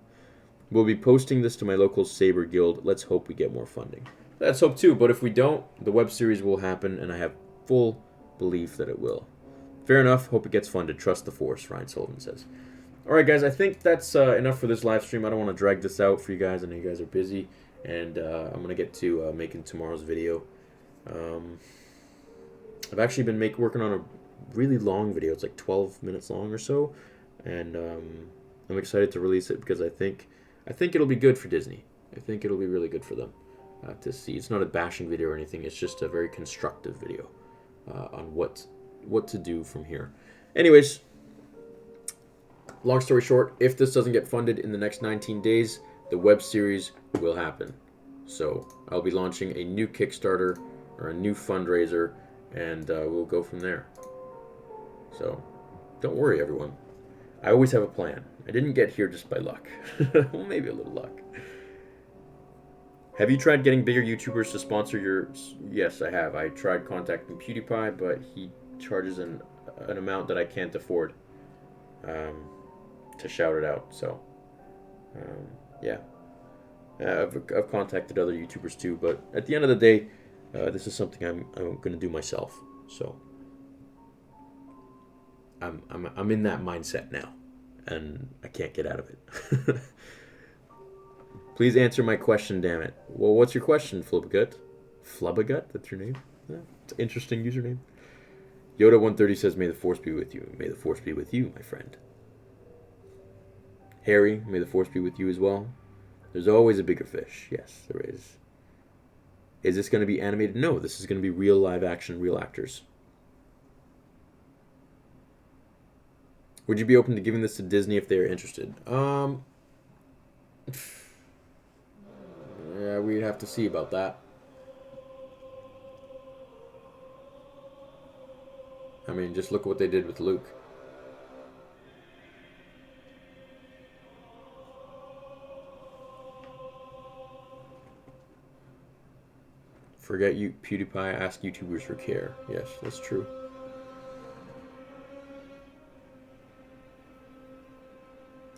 A: We'll be posting this to my local Saber Guild. Let's hope we get more funding. Let's hope too, but if we don't, the web series will happen, and I have full belief that it will. Fair enough. Hope it gets funded. Trust the force, Ryan Sullivan says. Alright guys, I think that's enough for this live stream. I don't want to drag this out for you guys. I know you guys are busy, and I'm going to get to making tomorrow's video. I've actually been working on a really long video. It's like 12 minutes long or so, and I'm excited to release it because I think it'll be good for Disney. I think it'll be really good for them to see. It's not a bashing video or anything. It's just a very constructive video on what to do from here. Anyways, long story short, if this doesn't get funded in the next 19 days, the web series will happen. So I'll be launching a new Kickstarter or a new fundraiser, and we'll go from there. So don't worry, everyone. I always have a plan. I didn't get here just by luck. Well, maybe a little luck. Have you tried getting bigger YouTubers to sponsor your... Yes, I have. I tried contacting PewDiePie, but he charges an amount that I can't afford to shout it out. So, yeah. I've contacted other YouTubers too, but at the end of the day, this is something I'm going to do myself. So, I'm in that mindset now, and I can't get out of it. Please answer my question, damn it. Well, what's your question, Flubbagut? Flubbagut? That's your name? Yeah, it's an interesting username. Yoda130 says, "May the force be with you." May the force be with you, my friend. Harry, may the force be with you as well. There's always a bigger fish. Yes, there is. Is this going to be animated? No, this is going to be real live action, real actors. Would you be open to giving this to Disney if they are interested? Yeah, we'd have to see about that. I mean, just look at what they did with Luke. Forget you, PewDiePie. Ask YouTubers for care. Yes, that's true.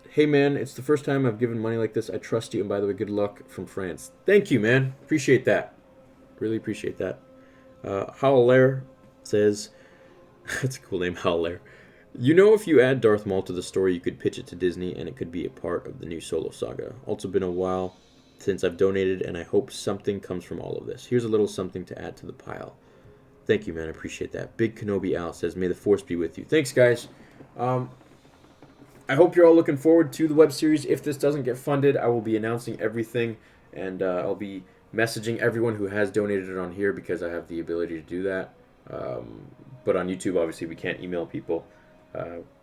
A: Hey man, it's the first time I've given money like this. I trust you, and by the way, good luck from France. Thank you, man. Appreciate that. Really appreciate that. Howler says, that's a cool name, Howler. You know, if you add Darth Maul to the story, you could pitch it to Disney, and it could be a part of the new Solo saga. Also been a while since I've donated, and I hope something comes from all of this. Here's a little something to add to the pile. Thank you, man. I appreciate that. Big Kenobi Al says, "May the force be with you." Thanks, guys. I hope you're all looking forward to the web series. If this doesn't get funded, I will be announcing everything, and I'll be messaging everyone who has donated it on here because I have the ability to do that. But on YouTube, obviously, we can't email people.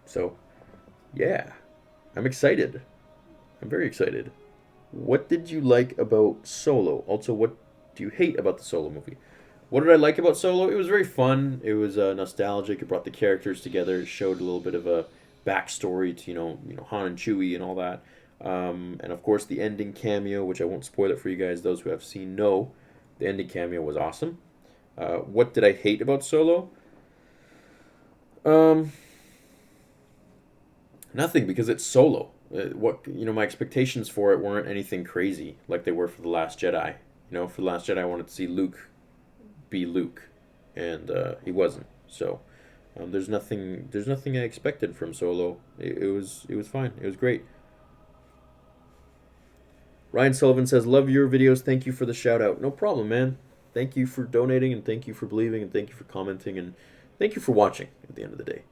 A: So, yeah, I'm excited. I'm very excited. What did you like about Solo? Also, what do you hate about the Solo movie? What did I like about Solo? It was very fun. It was nostalgic. It brought the characters together. It showed a little bit of a backstory to, you know, Han and Chewie and all that. And of course, the ending cameo, which I won't spoil it for you guys. Those who have seen know, the ending cameo was awesome. What did I hate about Solo? Um, Nothing, because it's Solo. My expectations for it weren't anything crazy like they were for the Last Jedi. For the Last Jedi, I wanted to see Luke be Luke, and he wasn't. So there's nothing. There's nothing I expected from Solo. It was fine. It was great. Ryan Sullivan says, "Love your videos. Thank you for the shout out." No problem, man. Thank you for donating, and thank you for believing, and thank you for commenting, and thank you for watching. At the end of the day,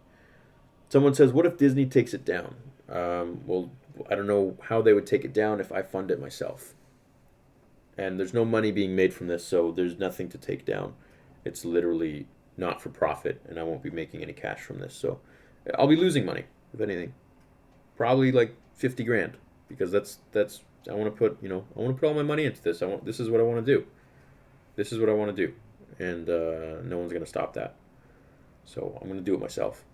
A: someone says, "What if Disney takes it down?" Well, I don't know how they would take it down if I fund it myself. And there's no money being made from this, so there's nothing to take down. It's literally not for profit, and I won't be making any cash from this. So I'll be losing money, if anything. Probably like 50 grand, because that's I want to put all my money into this. This is what I want to do. This is what I want to do, and no one's gonna stop that. So I'm gonna do it myself.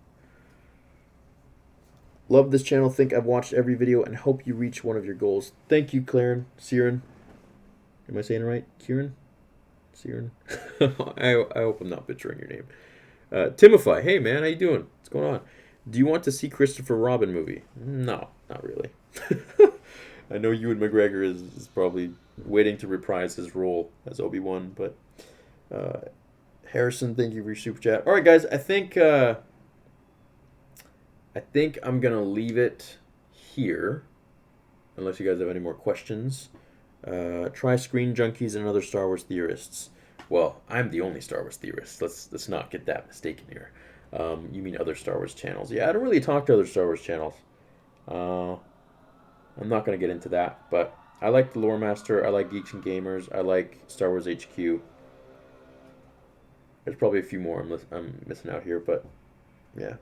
A: Love this channel. Think I've watched every video and hope you reach one of your goals. Thank you, Claren. Siren. Am I saying it right? Kieran? Siren? I hope I'm not butchering your name. Timify. Hey, man. How you doing? What's going on? Do you want to see Christopher Robin movie? No, not really. I know Ewan McGregor is probably waiting to reprise his role as Obi-Wan, but Harrison, thank you for your super chat. All right, guys. I think I'm gonna leave it here, unless you guys have any more questions. Try Screen Junkies and other Star Wars theorists. Well, I'm the only Star Wars theorist. Let's not get that mistaken here. You mean other Star Wars channels? Yeah, I don't really talk to other Star Wars channels. I'm not gonna get into that, but I like the Lore Master. I like Geeks and Gamers. I like Star Wars HQ. There's probably a few more I'm missing out here, but yeah.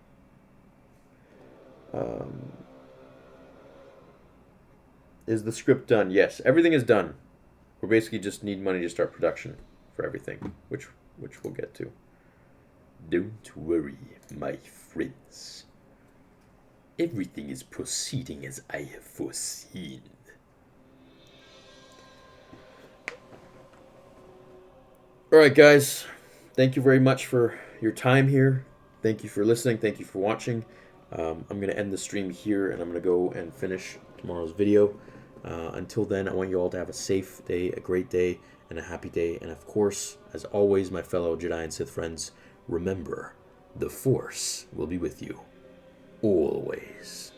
A: Is the script done? Yes, everything is done. We basically just need money to start production for everything, which we'll get to. Don't worry, my friends. Everything is proceeding as I have foreseen. Alright, guys. Thank you very much for your time here. Thank you for listening. Thank you for watching. I'm going to end the stream here, and I'm going to go and finish tomorrow's video. Until then, I want you all to have a safe day, a great day, and a happy day. And of course, as always, my fellow Jedi and Sith friends, remember, the Force will be with you always.